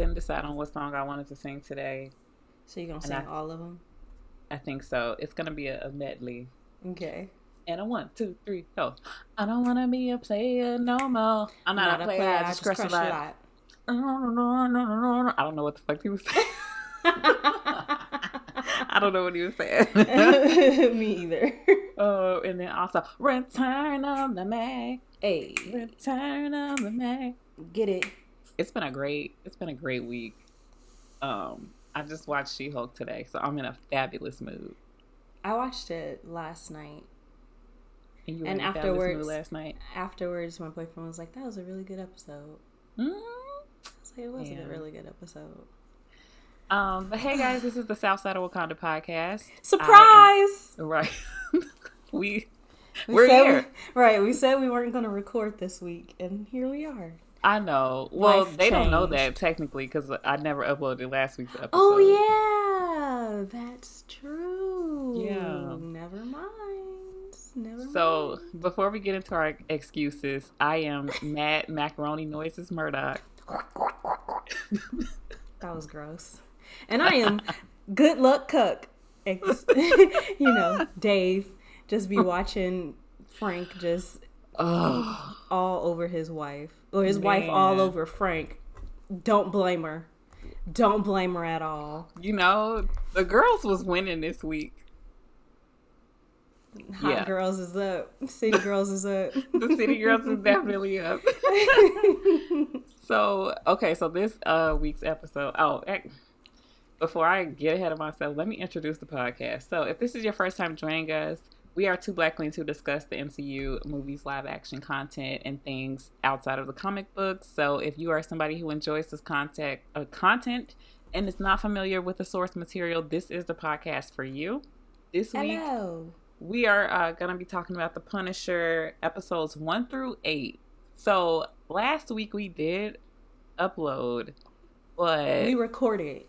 couldn't decide on what song I wanted to sing today. So you're going to sing all of them? I think so. It's going to be a medley. Okay. And a 1, 2, 3, go. I don't want to be a player no more. I'm not a player. I just crush a lot. I don't know what the fuck he was saying. I don't know what he was saying. Me either. Oh, and then also Return of the Mac. Hey, Return of the Mac. Get it. It's been a great week. I just watched She-Hulk today, so I'm in a fabulous mood. I watched it last night. And you were in a fabulous mood last night? Afterwards, my boyfriend was like, that was a really good episode. I was like, it was a really good episode. But hey guys, this is the South Side of Wakanda podcast. Surprise! Right. We're here. We said we weren't going to record this week, and here we are. I know. Well, they don't know that technically because I never uploaded last week's episode. Oh, yeah. That's true. Yeah. Never mind. So, before we get into our excuses, I am Mad Macaroni Noises Murdoch. That was gross. And I am Good Luck Cook. Dave just be watching Frank just all over his wife. Or his wife all over Frank. Don't blame her. Don't blame her at all. The girls was winning this week. Hot girls is up. City girls is up. The city girls is definitely up. So this week's episode. Before I get ahead of myself, let me introduce the podcast. So if this is your first time joining us, we are two black queens who discuss the MCU movies, live action content, and things outside of the comic books. So if you are somebody who enjoys this content and is not familiar with the source material, this is the podcast for you. This week, we are going to be talking about The Punisher episodes 1 through 8. So last week we did upload, but we recorded.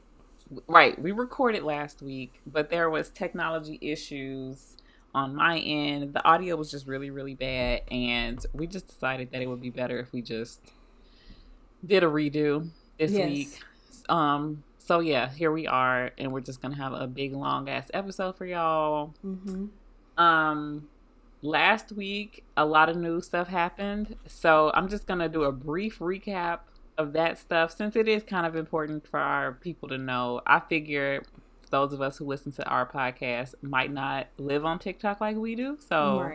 Right, we recorded last week, but there was technology issues on my end. The audio was just really, really bad, and we just decided that it would be better if we just did a redo this week. So yeah, here we are, and we're just gonna have a big long ass episode for y'all. Last week a lot of new stuff happened, so I'm just gonna do a brief recap of that stuff since it is kind of important for our people to know. I figure those of us who listen to our podcast might not live on TikTok like we do. So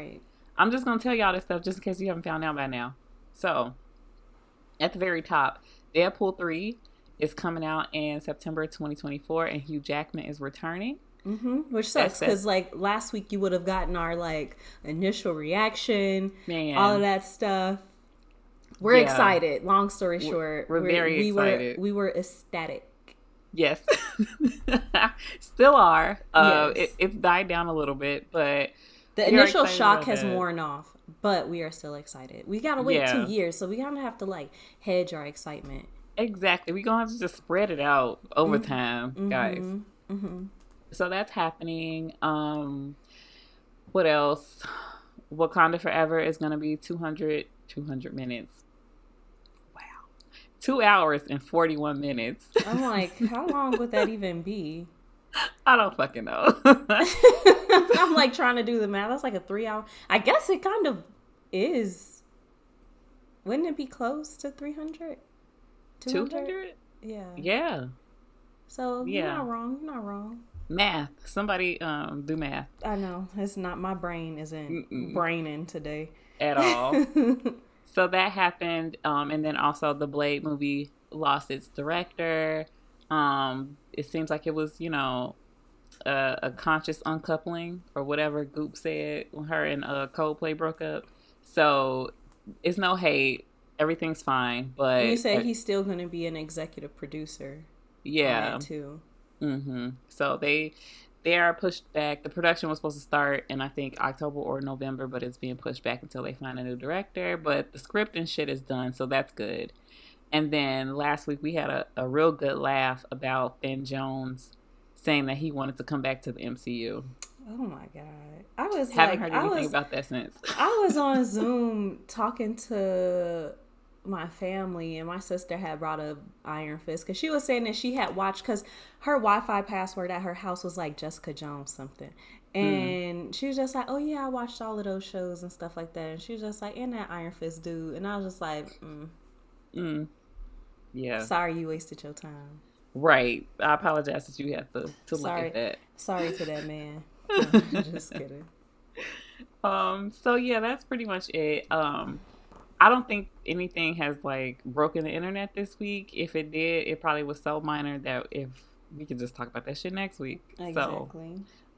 I'm just going to tell y'all this stuff just in case you haven't found out by now. So at the very top, Deadpool 3 is coming out in September 2024 and Hugh Jackman is returning. Which sucks because last week you would have gotten our initial reaction, all of that stuff. We're excited. Long story short, we're very excited. We were ecstatic. Yes. Still are. It's died down a little bit, but the initial shock has worn off, but we are still excited. We gotta wait 2 years, so we gotta have to hedge our excitement. Exactly. We're gonna have to just spread it out over time, guys. So that's happening. What else? Wakanda Forever is gonna be 200 minutes. 2 hours and 41 minutes. I'm like, how long would that even be? I don't fucking know. I'm trying to do the math. That's a 3 hour. I guess it kind of is. Wouldn't it be close to 300? 200? Yeah. So you're not wrong. Math. Somebody do math. I know. It's not, my brain isn't braining today. At all. So that happened, and then also the Blade movie lost its director. It seems like it was, a conscious uncoupling or whatever Goop said when her and Coldplay broke up. So it's no hate. Everything's fine. But and you said he's still going to be an executive producer. Yeah. On that too. So they are pushed back. The production was supposed to start in, I think, October or November, but it's being pushed back until they find a new director. But the script and shit is done, so that's good. And then last week we had a real good laugh about Finn Jones saying that he wanted to come back to the MCU. Oh my God. I haven't heard anything about that since. I was on Zoom talking to my family, and my sister had brought up Iron Fist because she was saying that she had watched, because her Wi-Fi password at her house was like Jessica Jones something. And she was just like, oh yeah, I watched all of those shows and stuff like that. And she was just like, and that Iron Fist dude. And I was just like, yeah. Sorry you wasted your time. Right. I apologize that you have to look at that. Sorry to that man. Just kidding. So yeah, that's pretty much it. I don't think anything has like broken the internet this week. If it did, it probably was so minor that if we could just talk about that shit next week. Exactly. So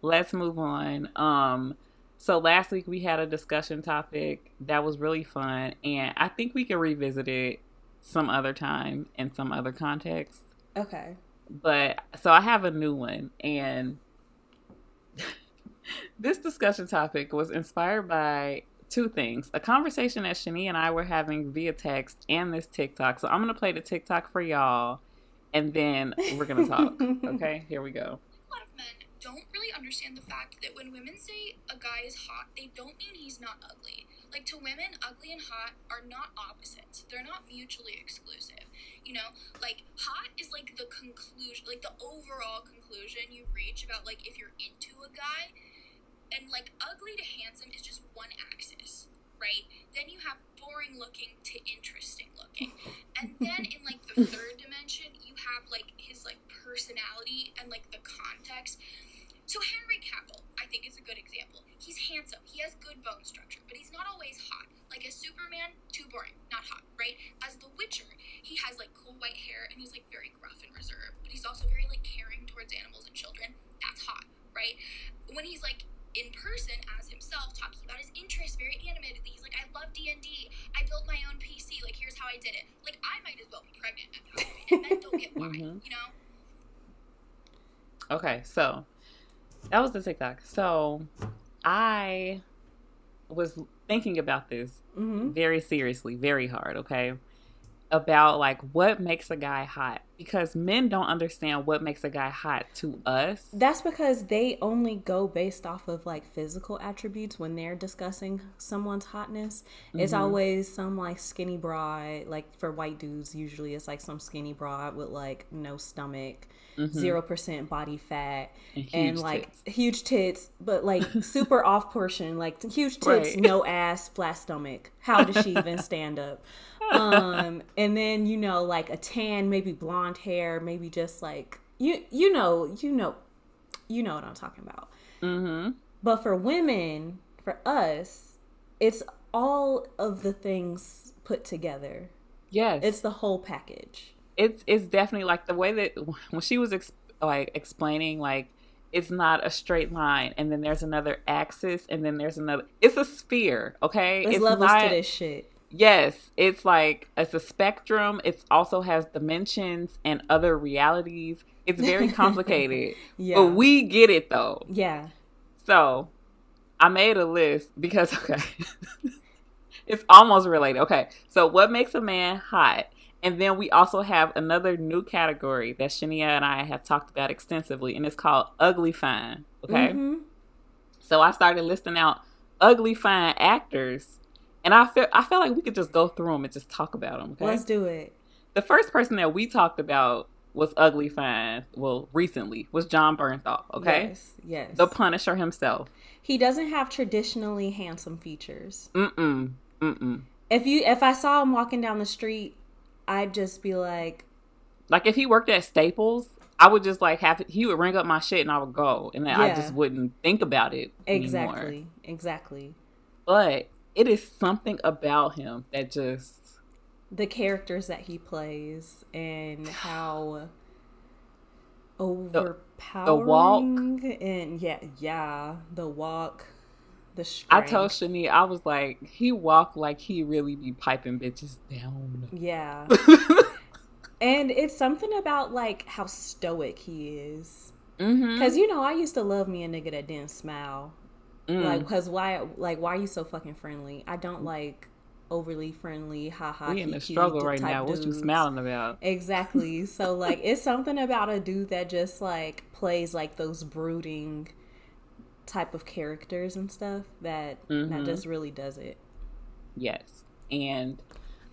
let's move on. So last week we had a discussion topic that was really fun, and I think we can revisit it some other time in some other context. Okay. But so I have a new one, and this discussion topic was inspired by two things: a conversation that Shani and I were having via text and this TikTok. So I'm going to play the TikTok for y'all, and then we're going to talk. Okay, here we go. A lot of men don't really understand the fact that when women say a guy is hot, they don't mean he's not ugly. Like, to women, ugly and hot are not opposites. They're not mutually exclusive. You know, like, hot is like the conclusion, like the overall conclusion you reach about like if you're into a guy. And like ugly to handsome is just one axis, right? Then you have boring looking to interesting looking. And then in like the third dimension, you have like his like personality and like the context. So Henry Cavill, I think, is a good example. He's handsome. He has good bone structure, but he's not always hot. Like as Superman, too boring, not hot, right? As The Witcher, he has like cool white hair and he's like very gruff and reserved, but he's also very like caring towards animals and children. That's hot, right? When he's like in person as himself, talking about his interests very animatedly, he's like, I love D&D, I built my own PC, like here's how I did it. Like I might as well be pregnant at that point, and men don't get why, you know? Okay, so that was the TikTok. So I was thinking about this very seriously, very hard, okay? About like what makes a guy hot, because men don't understand what makes a guy hot to us. That's because they only go based off of like physical attributes when they're discussing someone's hotness. It's always some like skinny broad, like for white dudes usually it's like some skinny broad with like no stomach, 0% body fat, and like huge tits, but like super off portion, like huge tits, no ass, flat stomach. How does she even stand up? And then, you know, like a tan, maybe blonde hair, maybe just like you know what I'm talking about. But for women, for us, it's all of the things put together. Yes, it's the whole package. It's definitely like the way that when she was explaining, like it's not a straight line, and then there's another axis, and then there's another. It's a sphere, okay? There's levels to this shit. Yes, it's like it's a spectrum. It also has dimensions and other realities. It's very complicated, but we get it though. Yeah. So I made a list because it's almost related. Okay, so what makes a man hot? And then we also have another new category that Shania and I have talked about extensively, and it's called ugly fine. Okay, so I started listing out ugly fine actors. And I feel like we could just go through them and just talk about them. Okay? Let's do it. The first person that we talked about was ugly fine. Well, recently was John Bernthal. Okay. Yes. The Punisher himself. He doesn't have traditionally handsome features. If I saw him walking down the street, I'd just be like if he worked at Staples, I would just like he would ring up my shit and I would go, and then I just wouldn't think about it anymore. Exactly. But it is something about him that just... the characters that he plays and how overpowering. The walk. And the walk, the strength. I told Shani, I was like, he walked like he really be piping bitches down. Yeah. And it's something about like how stoic he is. Because, you know, I used to love me a nigga that didn't smile. Like, because why are you so fucking friendly? I don't like overly friendly, we in the struggle right now. Dudes. What you smiling about? Exactly. So, like, it's something about a dude that just, like, plays, like, those brooding type of characters and stuff that just really does it. Yes. And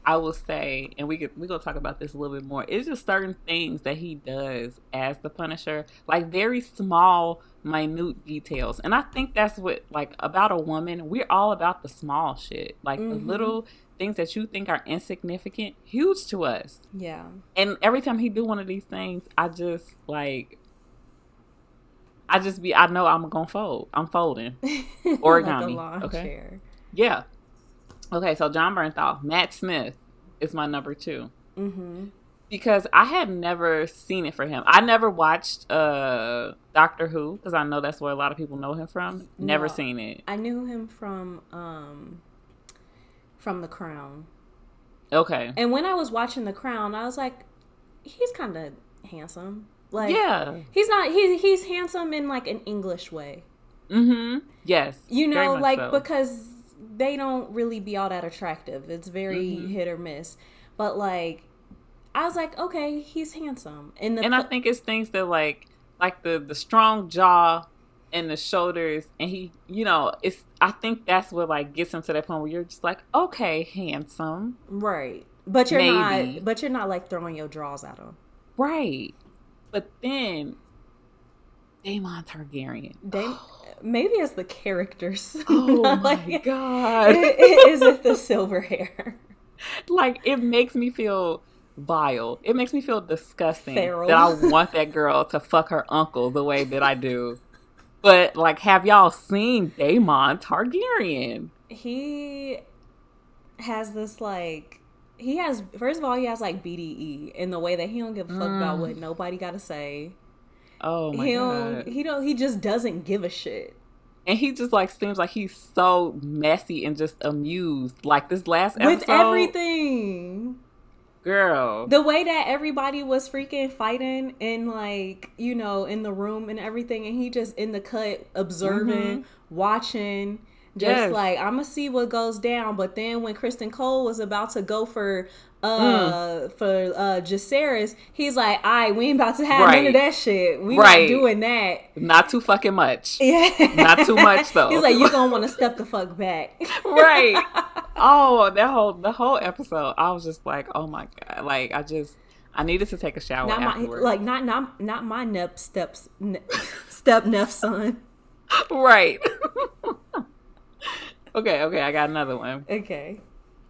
I will say, and we're gonna talk about this a little bit more. It's just certain things that he does as the Punisher, like very small, minute details. And I think that's what, like, about a woman, we're all about the small shit, like the little things that you think are insignificant, huge to us. Yeah. And every time he do one of these things, I know I'm gonna fold. I'm folding. Origami. Like a lawn chair. Yeah. Okay, so John Bernthal, Matt Smith is my number 2. Mm-hmm. Because I had never seen it for him. I never watched Doctor Who, because I know that's where a lot of people know him from. Never seen it. I knew him from The Crown. Okay. And when I was watching The Crown, I was like, he's kind of handsome. Like, yeah. He's not. He's handsome in like an English way. Mm-hmm. Yes. You know, like so. Because they don't really be all that attractive. It's very hit or miss. But like, I was like, okay, he's handsome. And I think it's things that like the strong jaw and the shoulders, and he, you know, I think that's what like gets him to that point where you're just like, okay, handsome, right? But you're not like throwing your draws at him, right? But then Daemon Targaryen. Maybe it's the characters. Oh my god! Is it the silver hair? Like, it makes me feel vile. It makes me feel disgusting. Feral. That I want that girl to fuck her uncle the way that I do. But like, have y'all seen Daemon Targaryen? He has this like. First of all, he has like BDE in the way that he don't give a fuck about what nobody got to say. Oh my god. He just doesn't give a shit. And he just like seems like he's so messy and just amused. Like this last episode. With everything. Girl. The way that everybody was freaking fighting and like, you know, in the room and everything, and he just in the cut observing, watching. Just like, I'm gonna see what goes down. But then when Kristen Cole was about to go for Jacaerys, he's like, all right, we ain't about to have none of that shit. We not doing that. Not too fucking much. Yeah. Not too much though. He's like, you're gonna want to step the fuck back. Right. Oh, the whole episode, I was just like, oh my god. Like, I needed to take a shower afterwards. Not my step nephew son. Right. Okay, I got another one. Okay.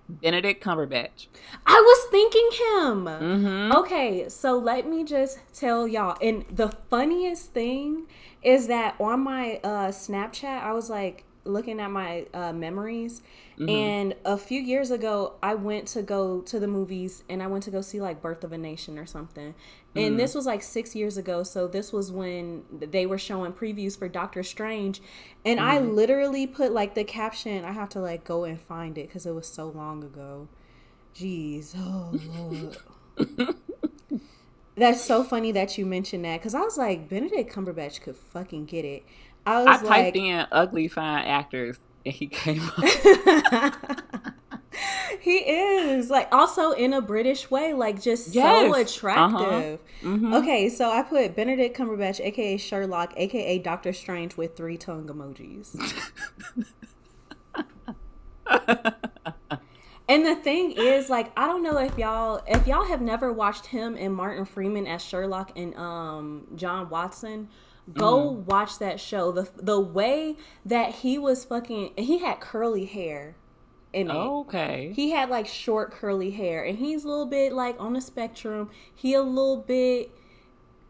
Benedict Cumberbatch. I was thinking him. Mm-hmm. Okay, so let me just tell y'all. And the funniest thing is that on my Snapchat, I was like looking at my memories. And a few years ago, I went to go to the movies and I went to go see like Birth of a Nation or something. And this was like 6 years ago. So this was when they were showing previews for Doctor Strange. And I literally put like the caption. I have to like go and find it because it was so long ago. Jeez. Oh, Lord. That's so funny that you mentioned that. Because I was like, Benedict Cumberbatch could fucking get it. I typed in ugly fine actors and he came up. He is like also in a British way, like just so attractive. Okay, so I put Benedict Cumberbatch, aka Sherlock, aka Doctor Strange, with 3 tongue emojis. And the thing is, like, I don't know if y'all have never watched him and Martin Freeman as Sherlock and John Watson. Go watch that show. The way that he was he had curly hair in it. Okay. He had like short curly hair, and he's a little bit like on the spectrum. He a little bit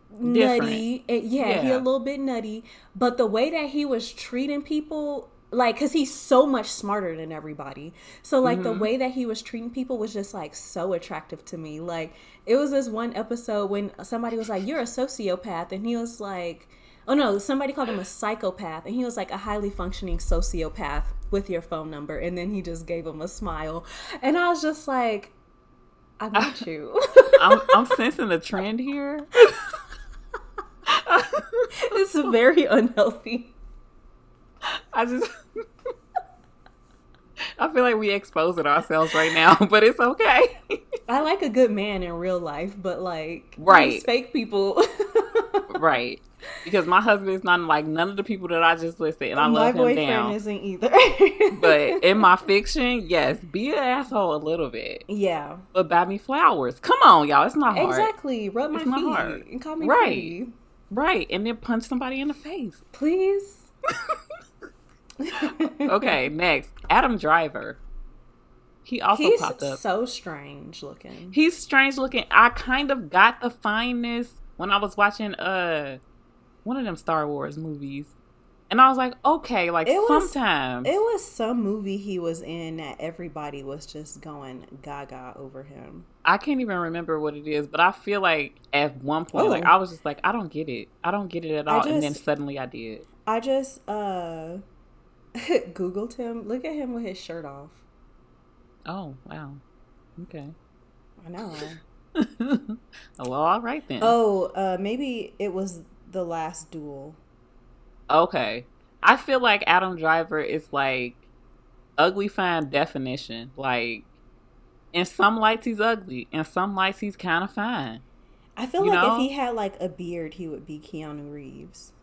nutty. He a little bit nutty. But the way that he was treating people, like, because he's so much smarter than everybody. So like the way that he was treating people was just like so attractive to me. Like, it was this one episode when somebody was like, "You're a sociopath," and he was like, oh no, somebody called him a psychopath, and he was like, a highly functioning sociopath with your phone number. And then he just gave him a smile, and I was just like, I got you. I'm sensing a trend here. It's very unhealthy. I feel like we exposing ourselves right now, but it's okay. I like a good man in real life, but like these fake people. Right. Because my husband is not like none of the people that I just listed, and I love him down. My boyfriend isn't either. But in my fiction, yes, be an asshole a little bit. Yeah. But buy me flowers. Come on, y'all. It's not hard. Exactly. Rub my feet and call me pretty. Right. And then punch somebody in the face. Please. Okay, next. Adam Driver. He also popped up. He's so strange looking. He's strange looking. I kind of got the fineness when I was watching one of them Star Wars movies. And I was like, okay, like sometimes. It was some movie he was in that everybody was just going gaga over him. I can't even remember what it is, but I feel like at one point, like I was just like, I don't get it. I don't get it at all. And then suddenly I did. I just Googled him. Look at him with his shirt off. Oh, wow. Okay. I know. Well, all right then. Oh, maybe it was The Last Duel. Okay. I feel like Adam Driver is like ugly fine definition. Like, in some lights he's ugly. In some lights he's kind of fine. I feel like if he had like a beard, he would be Keanu Reeves.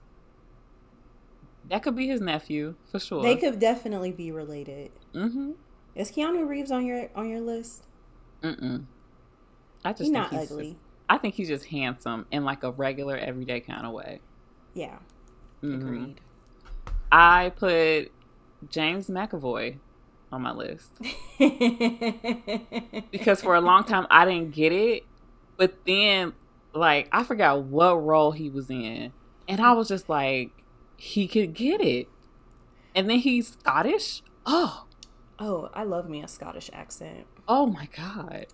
That could be his nephew, for sure. They could definitely be related. Mm-hmm. Is Keanu Reeves on your list? Mm-mm. He's not ugly. I think he's just handsome in like a regular, everyday kind of way. Yeah. Mm-hmm. Agreed. I put James McAvoy on my list. Because for a long time I didn't get it. But then, like, I forgot what role he was in. And I was just like, he could get it. And then he's Scottish. Oh, I love me a Scottish accent. Oh my God.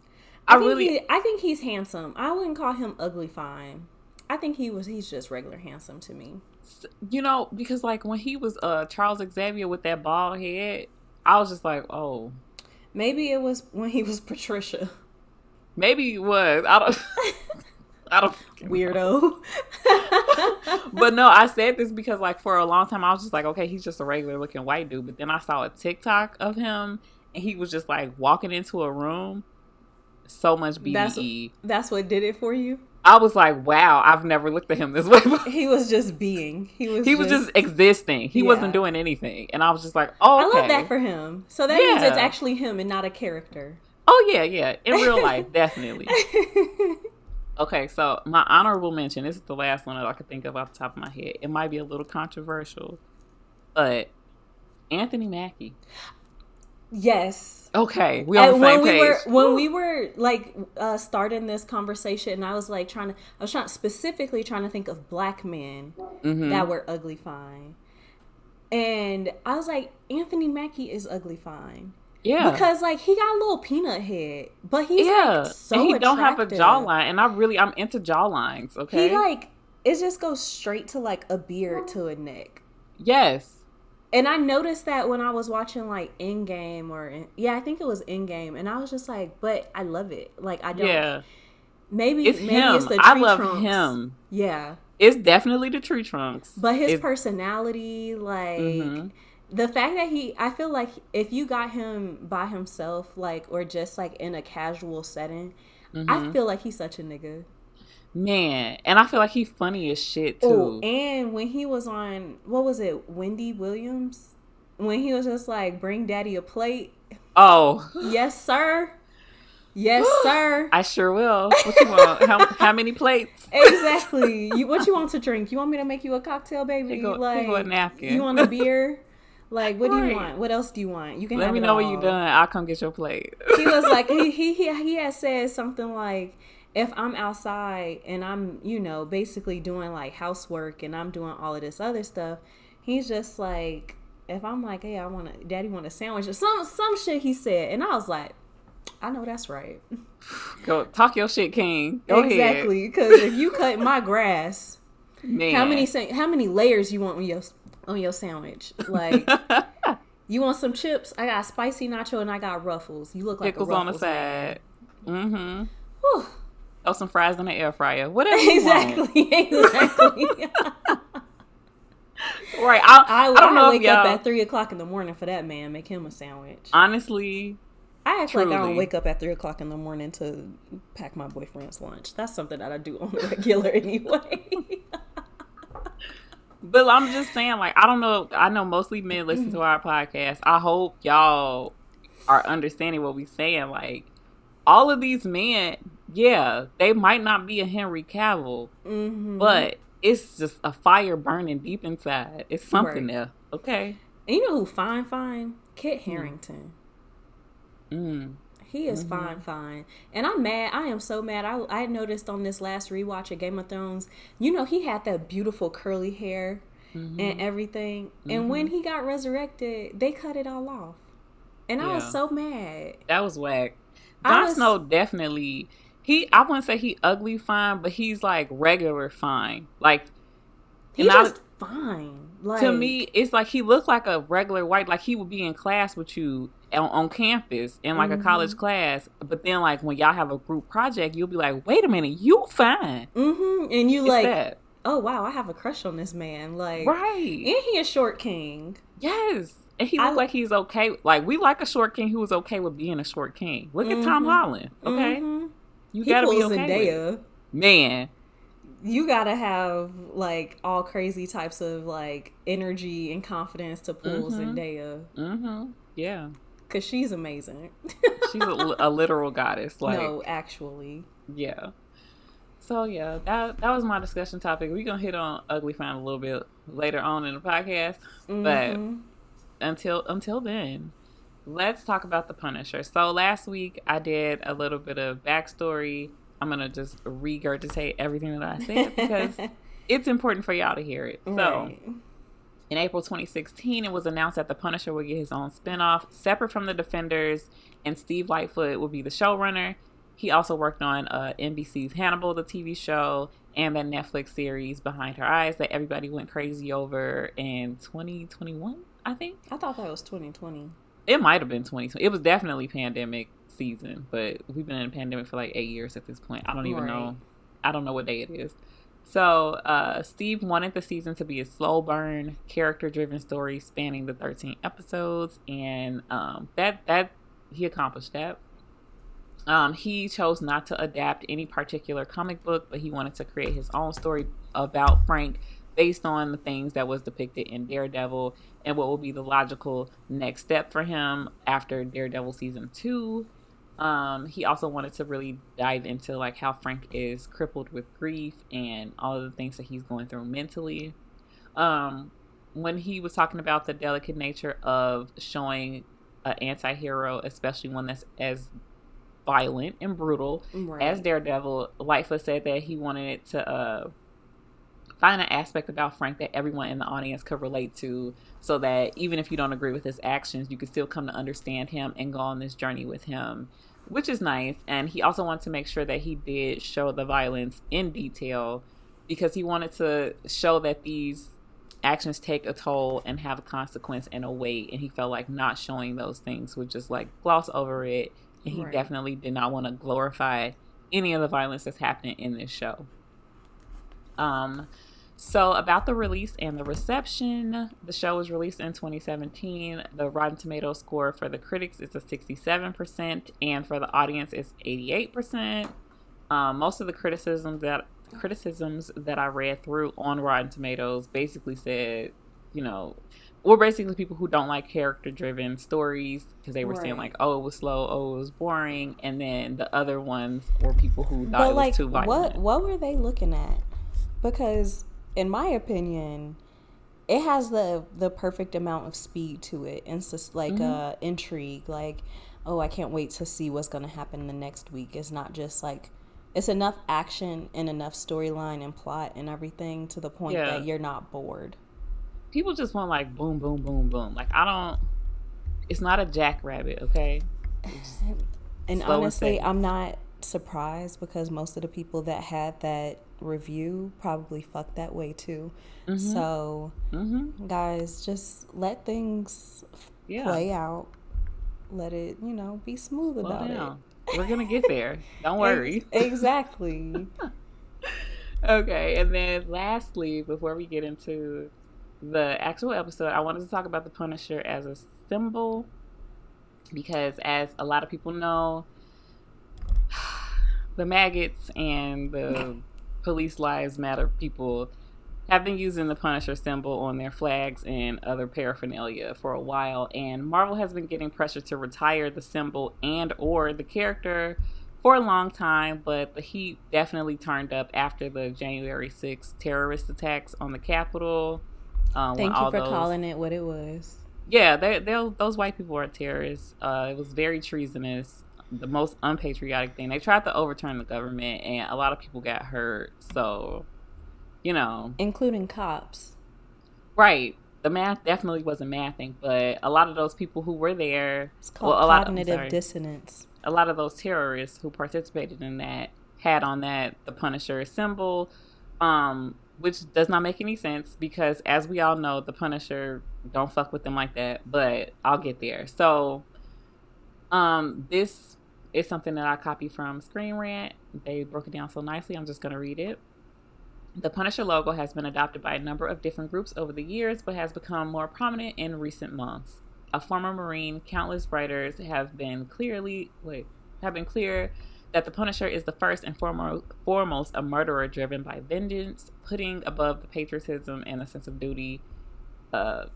I think he's handsome. I wouldn't call him ugly fine. I think he's just regular handsome to me. You know, because like when he was Charles Xavier with that bald head, I was just like, oh. Maybe it was when he was Patricia. Maybe it was. I don't weirdo. But no, I said this because like for a long time I was just like, okay, he's just a regular looking white dude. But then I saw a TikTok of him and he was just like walking into a room. So much BDE. That's what did it for you? I was like, wow, I've never looked at him this way before. He was just being. He was just existing. He wasn't doing anything. And I was just like, oh, okay. I love that for him. So that means it's actually him and not a character. Oh, yeah. In real life, definitely. Okay, so my honorable mention, this is the last one that I could think of off the top of my head. It might be a little controversial, but Anthony Mackie. Yes. Okay, we on the same page. When we were like starting this conversation, and I was like specifically trying to think of black men that were ugly fine, and I was like, Anthony Mackie is ugly fine. Yeah, because like he got a little peanut head, but he's like so and he attractive. Don't have a jawline, and I'm into jawlines. Okay, he like it just goes straight to like a beard to a neck. Yes. And I noticed that when I was watching like Endgame I think it was Endgame, and I was just like, but I love it. Like I don't. Yeah. Maybe it's him. It's the tree I love trunks. Him. Yeah. It's definitely the tree trunks. But his personality, like the fact that I feel like if you got him by himself, like or just like in a casual setting, I feel like he's such a nigga. Man, and I feel like he's funny as shit, too. Oh, and when he was on, what was it, Wendy Williams? When he was just like, bring daddy a plate. Oh. Yes, sir. Yes, sir. I sure will. What you want? How many plates? Exactly. What you want to drink? You want me to make you a cocktail, baby? Here go a napkin. You want a beer? Like, what do you want? What else do you want? You can let me know when you're done. I'll come get your plate. He was like, he had said something like, if I'm outside and I'm, basically doing like housework and I'm doing all of this other stuff, he's just like, if I'm like, hey, daddy want a sandwich or some shit he said. And I was like, I know that's right. Go talk your shit, King. Go exactly. Because if you cut my grass, man, how many layers you want on your sandwich? Like, you want some chips? I got spicy nacho and I got Ruffles. You look like pickles a Ruffles on the side. Man. Mm-hmm. Whew. Oh, some fries in the air fryer. Whatever you exactly. Right. I don't know wake up at 3:00 in the morning for that man. Make him a sandwich. Honestly, I act like I don't wake up at 3:00 in the morning to pack my boyfriend's lunch. That's something that I do on the regular anyway. But I'm just saying, like, I don't know. I know mostly men listen to our podcast. I hope y'all are understanding what we saying. Like, all of these men, yeah, they might not be a Henry Cavill, but it's just a fire burning deep inside. It's something there, okay? And you know who fine? Kit Harington. He is fine. And I'm mad. I am so mad. I noticed on this last rewatch of Game of Thrones, you know, he had that beautiful curly hair and everything. And when he got resurrected, they cut it all off. And I was so mad. That was whack. Jon Snow definitely, I wouldn't say he ugly fine, but he's like regular fine. Like, he's just fine. Like, to me, it's like he looked like a regular white, like he would be in class with you on campus in like a college class. But then like when y'all have a group project, you'll be like, wait a minute, you fine. And you like, oh wow, I have a crush on this man. Like, right. And he a short king. Yes. And he looked like he's okay. Like, we like a short king who was okay with being a short king. Look at Tom Holland, okay? You gotta be okay with it. Man. You gotta have, like, all crazy types of, like, energy and confidence to pull Zendaya. Yeah. Because she's amazing. She's a literal goddess. Like, no, actually. Yeah. So, yeah, that was my discussion topic. We're going to hit on Ugly Fine a little bit later on in the podcast. But until then, let's talk about the Punisher. So last week I did a little bit of backstory. I'm going to just regurgitate everything that I said because it's important for y'all to hear it. So in April 2016, it was announced that the Punisher would get his own spinoff separate from the Defenders, and Steve Lightfoot would be the showrunner. He also worked on NBC's Hannibal, the TV show, and that Netflix series Behind Her Eyes that everybody went crazy over in 2021, I think. I thought that was 2020. It might have been 2020. It was definitely pandemic season, but we've been in a pandemic for like 8 years at this point. I don't even know. I don't know what day it is. So Steve wanted the season to be a slow burn, character-driven story spanning the 13 episodes, and that he accomplished that. He chose not to adapt any particular comic book, but he wanted to create his own story about Frank based on the things that was depicted in Daredevil and what will be the logical next step for him after Daredevil season 2. He also wanted to really dive into like how Frank is crippled with grief and all of the things that he's going through mentally. When he was talking about the delicate nature of showing an anti-hero, especially one that's as violent and brutal as Daredevil, Lightfoot said that he wanted to find an aspect about Frank that everyone in the audience could relate to, so that even if you don't agree with his actions, you could still come to understand him and go on this journey with him, which is nice. And he also wanted to make sure that he did show the violence in detail, because he wanted to show that these actions take a toll and have a consequence and a weight, and he felt like not showing those things would just like gloss over it. And he definitely did not want to glorify any of the violence that's happening in this show. So about the release and the reception, the show was released in 2017. The Rotten Tomatoes score for the critics is a 67%, and for the audience is 88%. Most of the criticisms that I read through on Rotten Tomatoes basically said, we're basically people who don't like character-driven stories, because they were saying like, oh, it was slow, oh, it was boring, and then the other ones were people who thought it was too violent. What were they looking at? Because in my opinion, it has the perfect amount of speed to it, and it's just like intrigue, like, oh, I can't wait to see what's going to happen the next week. It's not just like, it's enough action and enough storyline and plot and everything to the point that you're not bored. People just want like boom, boom, boom, boom. Like, it's not a Jackrabbit, okay? And honestly, I'm not surprised, because most of the people that had that review probably fucked that way too. So guys, just let things play out. Let it, be smooth about it. We're gonna get there. Don't worry. Exactly. Okay, and then lastly, before we get into the actual episode, I wanted to talk about the Punisher as a symbol, because as a lot of people know, the maggots and the police lives matter people have been using the Punisher symbol on their flags and other paraphernalia for a while, and Marvel has been getting pressure to retire the symbol and or the character for a long time, but the heat definitely turned up after the January 6th terrorist attacks on the Capitol. Thank you for calling it what it was. Yeah, those white people are terrorists. It was very treasonous, the most unpatriotic thing. They tried to overturn the government, and a lot of people got hurt, so... including cops. Right. The math definitely wasn't mathing, but a lot of those people who were there... It's called cognitive dissonance. A lot of those terrorists who participated in that had on that the Punisher symbol, which does not make any sense because, as we all know, the Punisher don't fuck with them like that, but I'll get there. So, this is something that I copied from Screen Rant. They broke it down so nicely. I'm just going to read it. The Punisher logo has been adopted by a number of different groups over the years, but has become more prominent in recent months. A former Marine, countless writers have been clear that the Punisher is the first and foremost a murderer driven by vengeance, putting above the patriotism and a sense of duty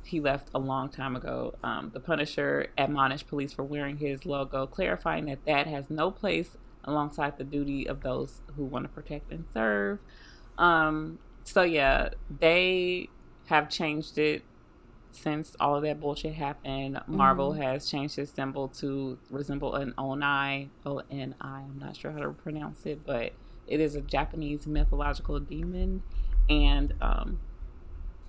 he left a long time ago. The Punisher admonished police for wearing his logo, clarifying that has no place alongside the duty of those who want to protect and serve. So yeah, they have changed it since all of that bullshit happened. Marvel has changed his symbol to resemble an Oni. O-N-I. I'm not sure how to pronounce it, but it is a Japanese mythological demon. And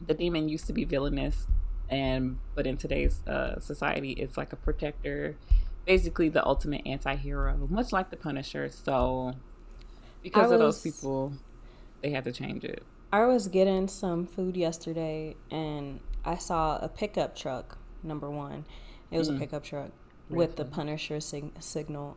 the demon used to be villainous, but in today's society, it's like a protector. Basically, the ultimate anti-hero, much like the Punisher. So, because of those people, they had to change it. I was getting some food yesterday, and I saw a pickup truck, number one. It was a pickup truck with the Punisher symbol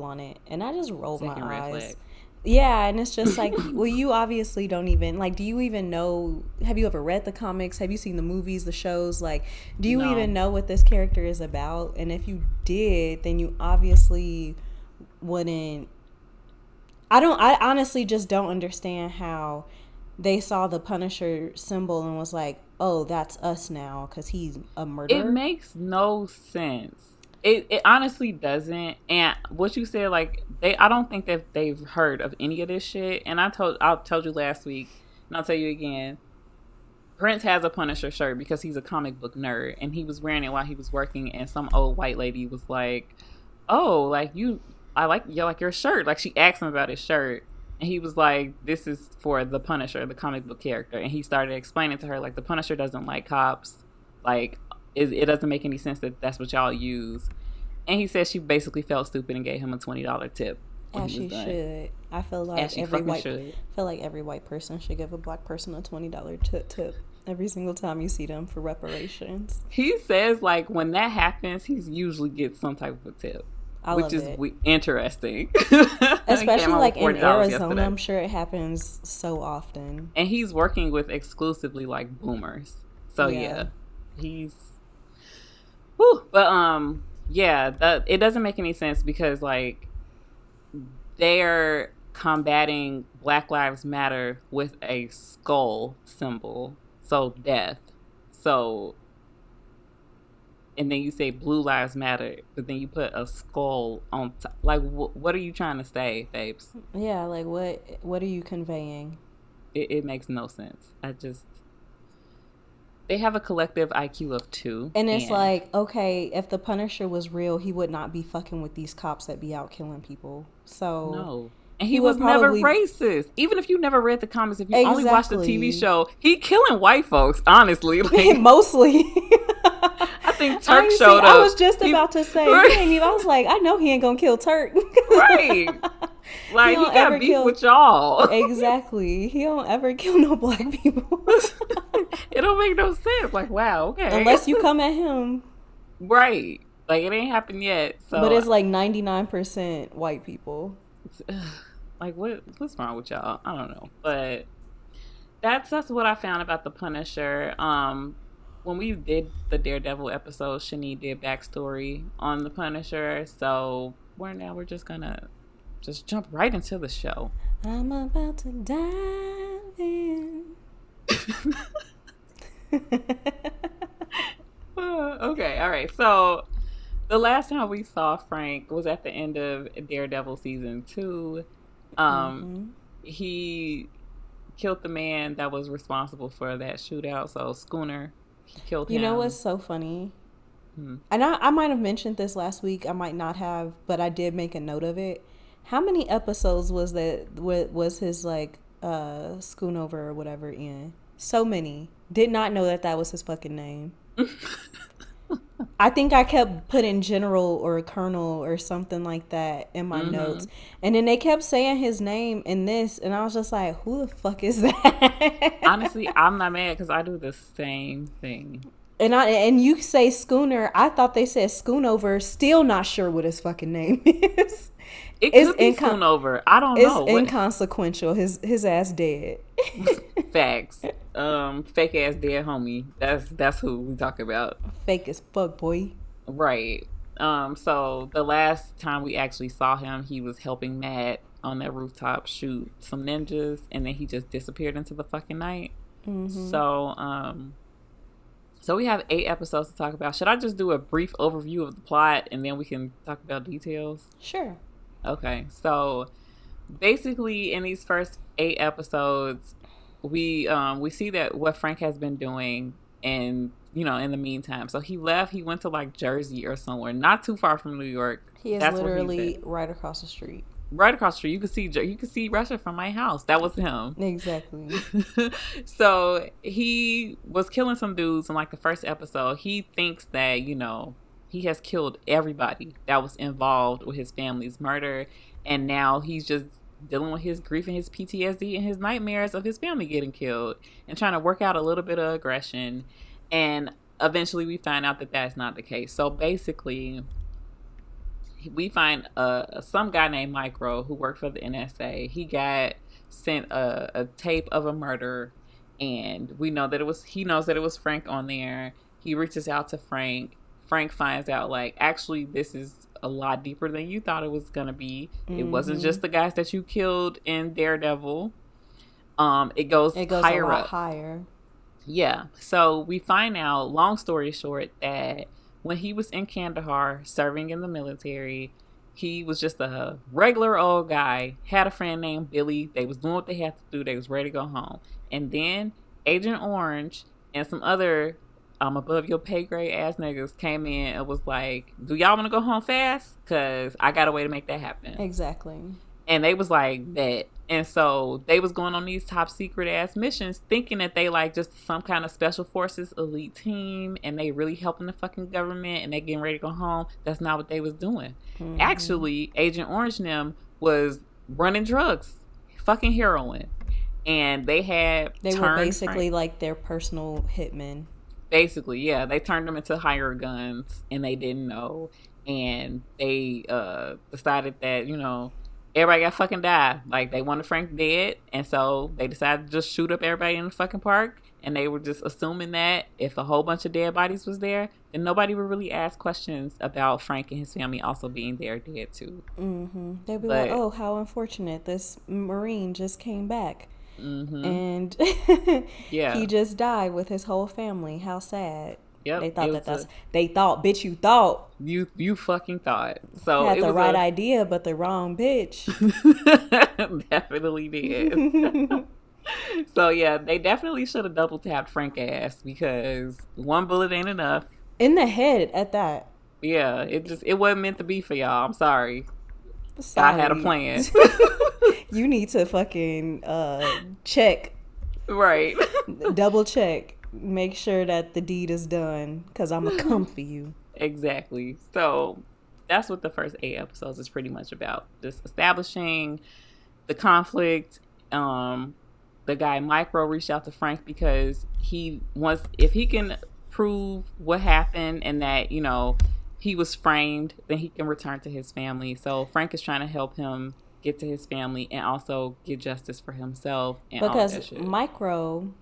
on it. And I just rolled my eyes. Yeah, and it's just like, well, you obviously don't even, like, do you even know, have you ever read the comics? Have you seen the movies, the shows? Like, do you even know what this character is about? And if you did, then you obviously wouldn't. I honestly just don't understand how they saw the Punisher symbol and was like, oh, that's us now because he's a murderer. It makes no sense. It honestly doesn't. And what you said, like, I don't think that they've heard of any of this shit. And I told you last week, and I'll tell you again. Prince has a Punisher shirt because he's a comic book nerd, and he was wearing it while he was working. And some old white lady was like, "Oh, like I like your shirt." Like, she asked him about his shirt. And he was like, this is for the Punisher, the comic book character. And he started explaining to her, like, the Punisher doesn't like cops. Like, it doesn't make any sense that that's what y'all use. And he said she basically felt stupid and gave him a $20 tip. As she should. I feel like every white person should give a black person a $20 tip every single time you see them for reparations. He says, like, when that happens, he usually gets some type of a tip. Which is interesting. Especially like in Arizona, yesterday. I'm sure it happens so often. And he's working with exclusively like boomers. So yeah he's... Whew. But it doesn't make any sense because like they're combating Black Lives Matter with a skull symbol. So death. So... And then you say Blue Lives Matter, but then you put a skull on top. Like, what are you trying to say, babes? Yeah, like, what are you conveying? It makes no sense. They have a collective IQ of 2. And it's like, okay, if the Punisher was real, he would not be fucking with these cops that be out killing people. So... No. And he was never racist. Even if you never read the comics, if you only watched the TV show, he killing white folks, honestly. Like, mostly. I think Turk showed up. I was just about to say, I was like, I know he ain't gonna kill Turk. Right. Like, he got beef with y'all. Exactly. He don't ever kill no black people. It don't make no sense. Like, wow, okay. Unless you come at him. Right. Like, it ain't happened yet. So. But it's like 99% white people. Like, what's wrong with y'all? I don't know. But that's what I found about the Punisher. When we did the Daredevil episode, Shani did backstory on the Punisher. So we're just gonna jump right into the show. I'm about to dive in. Okay, all right. So the last time we saw Frank was at the end of Daredevil season 2. He killed the man that was responsible for that shootout. So Schooner, he killed him. You know what's so funny? And I might have mentioned this last week. I might not have, but I did make a note of it. How many episodes was his like Schoonover or whatever in? So many. Did not know that was his fucking name. I think I kept putting general or colonel or something like that in my notes. And then they kept saying his name in this, and I was just like, who the fuck is that? Honestly, I'm not mad because I do the same thing. And you say Schooner, I thought they said Schoonover, still not sure what his fucking name is. It could be Schoonover. I don't know. It's inconsequential. His ass dead. Facts. Fake ass dead homie. That's who we talk about. Fake as fuck, boy. Right. So the last time we actually saw him, he was helping Matt on that rooftop shoot some ninjas, and then he just disappeared into the fucking night. So we have 8 episodes to talk about. Should I just do a brief overview of the plot and then we can talk about details? Sure. Okay. So basically in these first 8 episodes, we see that what Frank has been doing and in the meantime. So he left, he went to like Jersey or somewhere, not too far from New York. He is literally right across the street. Right across the street. You could see Russia from my house. That was him. Exactly. So he was killing some dudes in like the first episode. He thinks that, he has killed everybody that was involved with his family's murder. And now he's just dealing with his grief and his PTSD and his nightmares of his family getting killed and trying to work out a little bit of aggression. And eventually we find out that that's not the case. So basically, we find some guy named Micro who worked for the NSA. He got sent a tape of a murder, and he knows that it was Frank on there. He reaches out to Frank. Frank finds out, like, actually, this is a lot deeper than you thought it was gonna be. It wasn't just the guys that you killed in Daredevil. It goes higher a lot up. Higher. Yeah. So we find out, long story short, that when he was in Kandahar serving in the military, he was just a regular old guy, had a friend named Billy. They was doing what they had to do. They was ready to go home. And then Agent Orange and some other above your pay grade ass niggas came in and was like, do y'all want to go home fast? Because I got a way to make that happen. Exactly. And they was like, bet. And so they was going on these top secret ass missions thinking that they like just some kind of special forces elite team and they really helping the fucking government and they getting ready to go home. That's not what they was doing. Actually, Agent Orange and them was running drugs, fucking heroin. And they were basically like their personal hitmen. Basically, yeah. They turned them into hired guns and they didn't know. And they decided that, everybody got fucking died. Like, they wanted Frank dead, and so they decided to just shoot up everybody in the fucking park, and they were just assuming that if a whole bunch of dead bodies was there, then nobody would really ask questions about Frank and his family also being there dead too. They'd be like, oh, how unfortunate, this Marine just came back. And he just died with his whole family. How sad. Yep, they thought they thought, bitch, you thought. You fucking thought. So had the right idea, but the wrong bitch. Definitely did. So yeah, they definitely should have double tapped Frank ass because one bullet ain't enough. In the head at that. Yeah, it wasn't meant to be for y'all. I'm sorry. I had a plan. You need to fucking check. Right. Double check. Make sure that the deed is done because I'm gonna come for you. Exactly. So that's what the first 8 episodes is pretty much about. Just establishing the conflict. The guy Micro reached out to Frank because if he can prove what happened and that, he was framed, then he can return to his family. So Frank is trying to help him get to his family and also get justice for himself. And because all that shit. Micro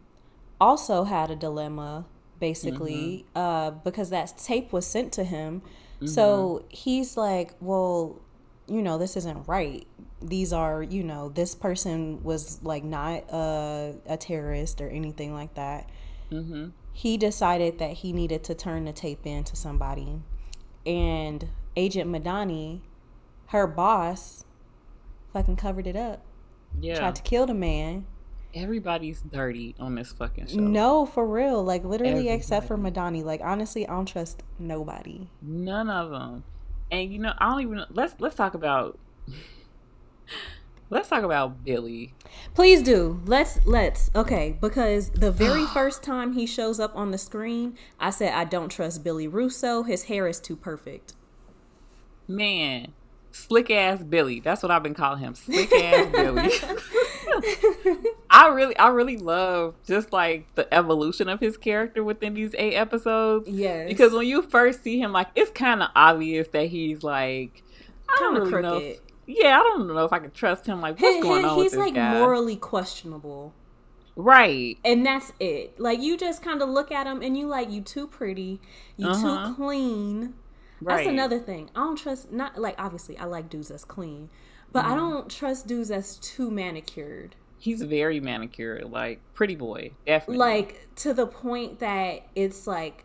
also had a dilemma, basically, because that tape was sent to him. So he's like, well, this isn't right. These are, this person was like not a terrorist or anything like that. Mm-hmm. He decided that he needed to turn the tape in to somebody. And Agent Madani, her boss, fucking covered it up. Yeah. Tried to kill the man. Everybody's dirty on this fucking show. No, for real. Like, literally, except for Madani. Like, honestly, I don't trust nobody. None of them. And, I don't even... Let's talk about... Let's talk about Billy. Please do. Let's. Okay, because the very first time he shows up on the screen, I said, I don't trust Billy Russo. His hair is too perfect. Man, slick ass Billy. That's what I've been calling him. Slick ass Billy. I really love just like the evolution of his character within these 8 episodes. Yes. Because when you first see him, like, it's kind of obvious that he's like, I don't really know. I don't know if I can trust him. Like, what's going on with this guy? He's like morally questionable. Right. And that's it. Like, you just kind of look at him and you like, you too pretty. You too clean. Right. That's another thing. I don't trust, not like, obviously I like dudes that's clean, but I don't trust dudes that's too manicured. He's very manicured, like pretty boy, definitely. Like, to the point that it's like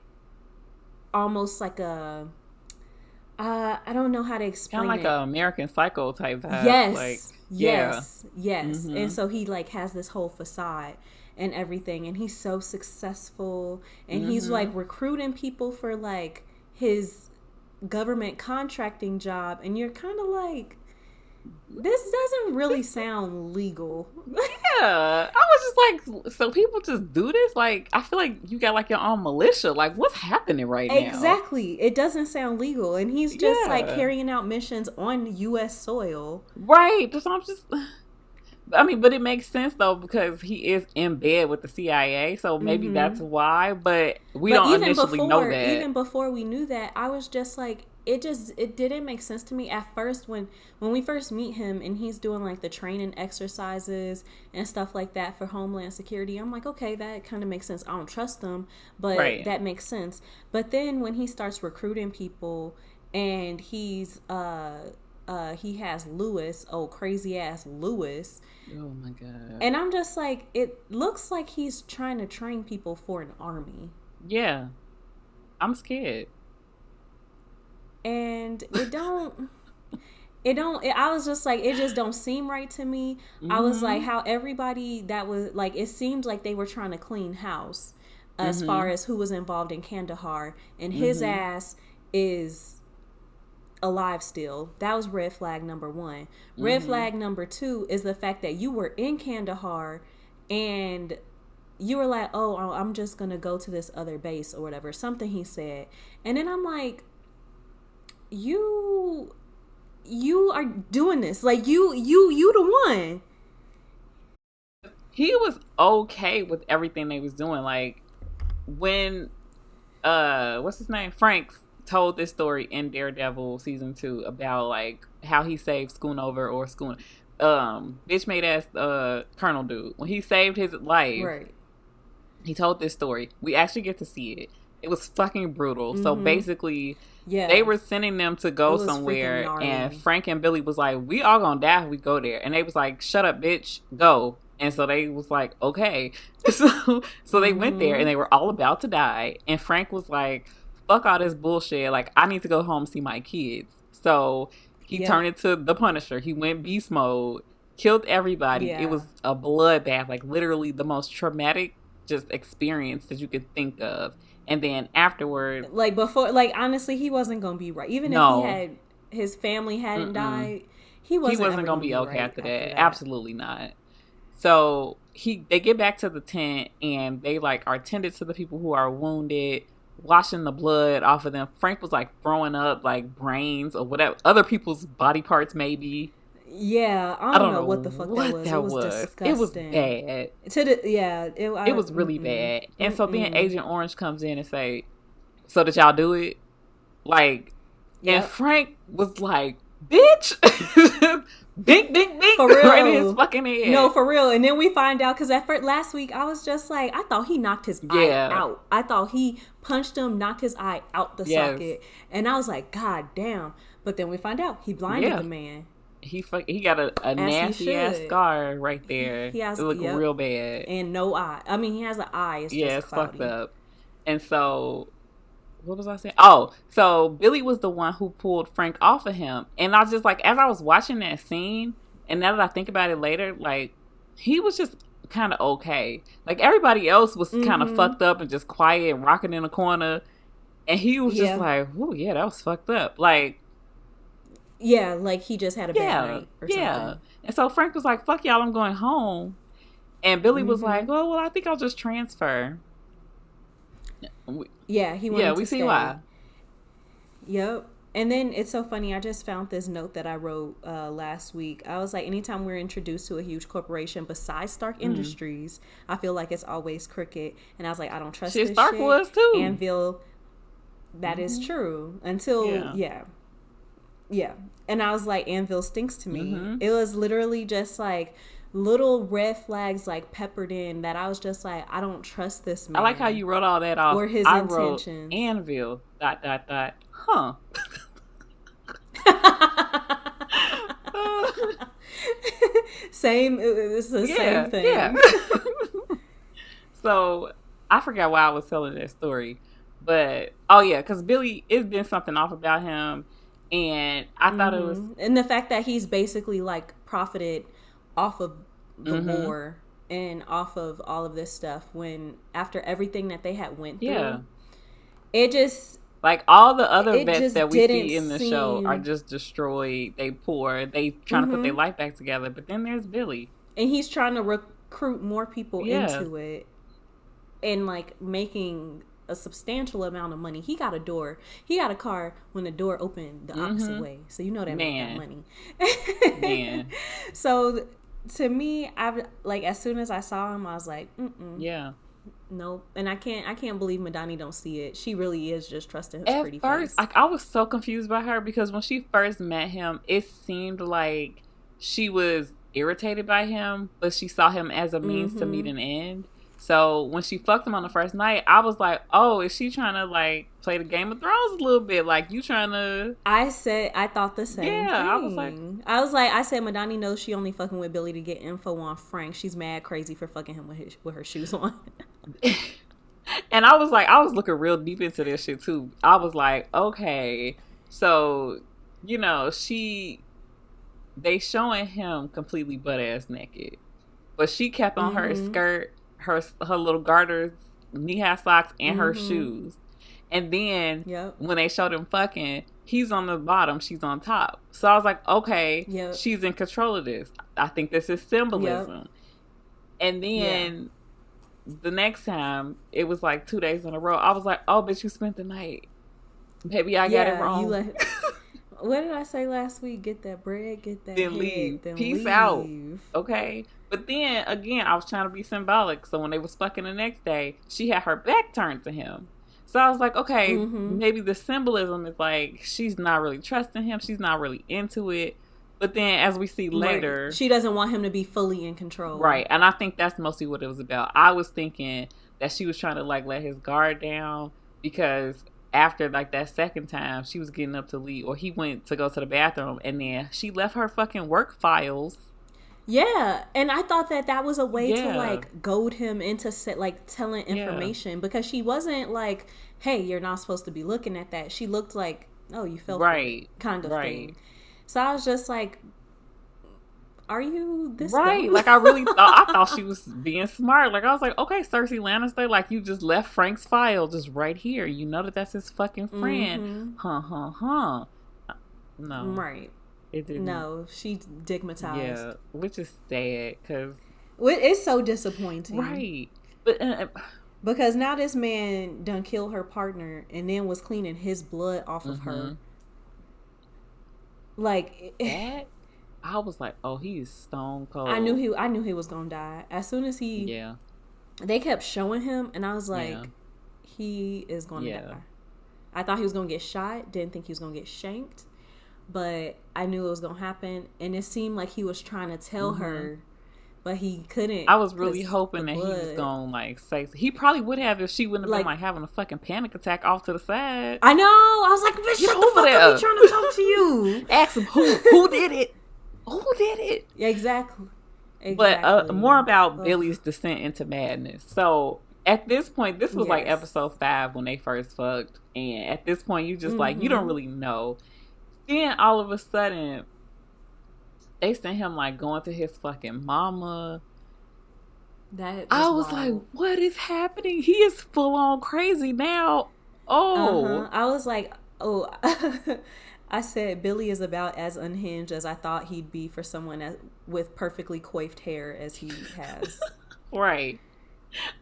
almost like a, I don't know how to explain it. Kind of like an American Psycho type vibe. Yes, like, yes. Mm-hmm. And so he like has this whole facade and everything, and he's so successful, and he's like recruiting people for like his government contracting job, and you're kind of like, this doesn't really sound legal. Yeah, I was just like, so people just do this? Like, I feel like you got like your own militia. Like, what's happening right now? Exactly. It doesn't sound legal, and he's just like carrying out missions on U.S. soil. Right. So I'm just, I mean, but it makes sense though, because he is in bed with the CIA, so maybe that's why. But we don't initially know that. Even before we knew that, I was just like, it didn't make sense to me at first when we first meet him and he's doing like the training exercises and stuff like that for Homeland Security. I'm like, okay, that kind of makes sense. I don't trust them, but that makes sense. But then when he starts recruiting people and he has Lewis, crazy ass Lewis. Oh my God. And I'm just like, it looks like he's trying to train people for an army. Yeah. I'm scared. And I was just like, it just don't seem right to me. I was like, how everybody that was like, it seemed like they were trying to clean house as far as who was involved in Kandahar, and his ass is alive still. That was red flag number 1. Red flag number 2 is the fact that you were in Kandahar and you were like, oh, I'm just gonna go to this other base or whatever, something he said. And then I'm like, you are doing this, like you the one. He was okay with everything they was doing. Like, when what's his name, Frank, told this story in Daredevil season 2 about like how he saved Schoonover or Schoon bitch made ass Colonel dude, when he saved his life. Right. He told this story. We actually get to see it. It was fucking brutal. So basically, they were sending them to go somewhere, and Frank and Billy was like, we all gonna die if we go there. And they was like, shut up, bitch, go. And so they was like, okay. So they went there, and they were all about to die. And Frank was like, fuck all this bullshit. Like, I need to go home and see my kids. So he turned into the Punisher. He went beast mode, killed everybody. It was a bloodbath, like literally the most traumatic just experience that you could think of. And then afterward, like before, like honestly, he wasn't gonna be right. Even if his family hadn't died, he wasn't gonna be okay after that. Absolutely not. So they get back to the tent, and they like are tended to the people who are wounded, washing the blood off of them. Frank was like throwing up like brains or whatever, other people's body parts maybe. Yeah, I don't know what the fuck that was. It was disgusting. It was bad. It was really bad. And so then Agent Orange comes in and say, so did y'all do it? Like, and Frank was like, bitch. Bink, bink, bink. For real. Right in his fucking head. No, for real. And then we find out, because at first, last week, I was just like, I thought he knocked his eye out. I thought he punched him, knocked his eye out the socket. And I was like, God damn. But then we find out he blinded the man. He got a nasty ass scar right there. He has, it looked real bad. And no eye. I mean, he has an eye. It's just cloudy. Fucked up. And so, what was I saying? Oh, so Billy was the one who pulled Frank off of him. And I was just like, as I was watching that scene, and now that I think about it later, like, he was just kind of okay. Like, everybody else was kind of fucked up and just quiet and rocking in a corner. And he was just like, oh, yeah, that was fucked up. Like, yeah, like he just had a bad night or something. Yeah. And so Frank was like, fuck y'all, I'm going home. And Billy was like, oh, well, I think I'll just transfer. Yeah, he wanted to we stay. see why. Yep. And then it's so funny. I just found this note that I wrote last week. I was like, anytime we're introduced to a huge corporation besides Stark Industries, I feel like it's always crooked. And I was like, I don't trust this Stark shit. was too. Anvil, that is true. Until, yeah. And I was like, Anvil stinks to me. It was literally just like little red flags like peppered in that I was just like, I don't trust this man. I like how you wrote all that off. Or his intentions. Wrote Anvil, ... Huh. Same. It's the same thing. Yeah. So I forgot why I was telling that story, but because Billy, it's been something off about him, and I thought it was, and the fact that he's basically like profited off of the war and off of all of this stuff when after everything that they had went through, it just. Like, all the other vets that we see in the show are just destroyed. They poor. They trying to put their life back together. But then there's Billy. And he's trying to recruit more people into it. And, like, making a substantial amount of money. He got a door. He got a car when the door opened the opposite way. So, you know that made that money. Man. So, to me, as soon as I saw him, I was like, Yeah. Nope. And I can't believe Madani don't see it. She really is just trusting his pretty face. Like, I was so confused by her because when she first met him, it seemed like she was irritated by him, but she saw him as a means to meet an end. So when she fucked him on the first night, I was like, oh, is she trying to like play the Game of Thrones a little bit? Like, you trying to... I thought the same thing. I said Madani knows she only fucking with Billy to get info on Frank. She's mad crazy for fucking him with her shoes on. And I was looking real deep into this shit too. I was like, okay, so, you know, they showing him completely butt ass naked, but she kept on her skirt, her little garters, knee-high socks, and her shoes. And then when they showed him fucking, he's on the bottom, she's on top. So I was like, okay, she's in control of this. I think this is symbolism. And then the next time, it was like 2 days in a row. I was like, oh, bitch, you spent the night. Maybe I got it wrong. What did I say last week? Get that bread, get that then head, leave. Then Peace leave. out. Okay? But then, again, I was trying to be symbolic. So when they was fucking the next day, she had her back turned to him. So I was like, okay, maybe the symbolism is like, she's not really trusting him. She's not really into it. But then, as we see later... She doesn't want him to be fully in control. Right. And I think that's mostly what it was about. I was thinking that she was trying to, like, let his guard down because after, like, that second time, she was getting up to leave. Or he went to go to the bathroom, and then she left her fucking work files. Yeah. And I thought that was a way to, like, goad him into, telling information. Because she wasn't like, hey, you're not supposed to be looking at that. She looked like, oh, you fell for it, kind of thing. So I was just like, are you this right? dumb? Like, I really thought she was being smart. Like, I was like, okay, Cersei Lannister, like, you just left Frank's file just right here. You know that's his fucking friend. No. Right. It didn't. No, she digmatized. Yeah, which is sad because... It's so disappointing. Right. But... because now this man done killed her partner and then was cleaning his blood off of her. Like that, I was like, oh, he's stone cold. I knew he was gonna die as soon as they kept showing him, and I was like, he is gonna die. I thought he was gonna get shot. Didn't think he was gonna get shanked, but I knew it was gonna happen, and it seemed like he was trying to tell her but he couldn't. I was really hoping that he was gonna like say he probably would have if she wouldn't have been like having a fucking panic attack off to the side. I know. I was like, bitch, shut the fuck up. I'm trying to talk to you. Ask him who did it. Who did it? Yeah, exactly. But more about Billy's descent into madness. So at this point, this was like episode 5 when they first fucked, and at this point, you just like you don't really know. Then all of a sudden, they sent him like going to his fucking mama. I was like, what is happening? He is full on crazy now. Oh, I was like, oh. I said Billy is about as unhinged as I thought he'd be for someone with perfectly coiffed hair as he has. Right.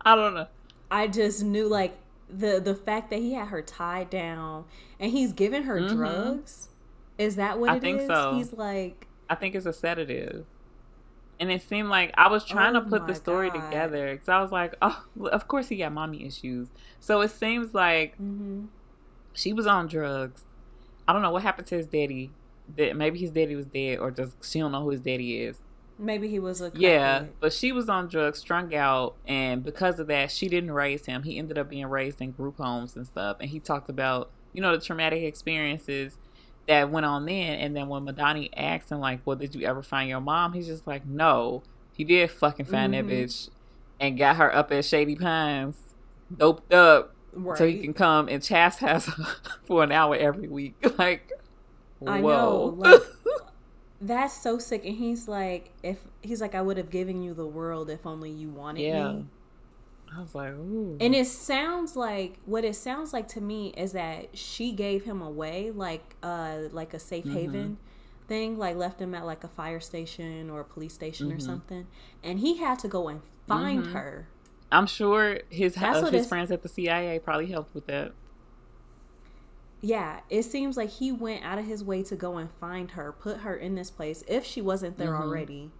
I don't know. I just knew like the fact that he had her tied down and he's giving her drugs. Is that what it is? I think so. He's like, I think it's a sedative. And it seemed like I was trying to put the story together because I was like, oh, of course he got mommy issues. So it seems like she was on drugs. I don't know what happened to his daddy. Maybe his daddy was dead, or just she don't know who his daddy is. Maybe he was a but she was on drugs, strung out, and because of that, she didn't raise him. He ended up being raised in group homes and stuff. And he talked about, the traumatic experiences that went on then. And then when Madani asked him, like, well, did you ever find your mom? He's just like, no. He did fucking find that bitch and got her up at Shady Pines, doped up. Right. So he can come and chastise her for an hour every week. Like, whoa. I know. Like, that's so sick. And he's like, I would have given you the world if only you wanted me. I was like, ooh. And what it sounds like to me is that she gave him away, like a safe haven thing, like left him at like a fire station or a police station or something. And he had to go and find her. I'm sure his friends at the CIA probably helped with that. Yeah, it seems like he went out of his way to go and find her, put her in this place if she wasn't there already.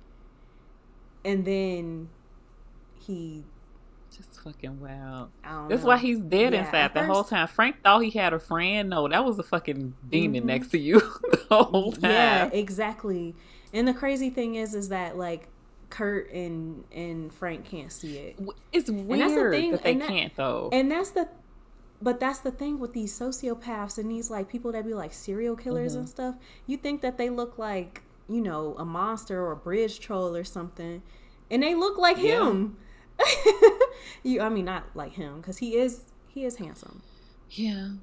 And then he just fucking wild. That's why he's dead inside the whole time. Frank thought he had a friend. No, that was a fucking demon next to you the whole time. Yeah, exactly. And the crazy thing is that like Kurt and Frank can't see it. It's weird that they can't though. And that's the thing with these sociopaths and these like people that be like serial killers and stuff. You think that they look like, a monster or a bridge troll or something, and they look like him. I mean, not like him because he is handsome. Yeah,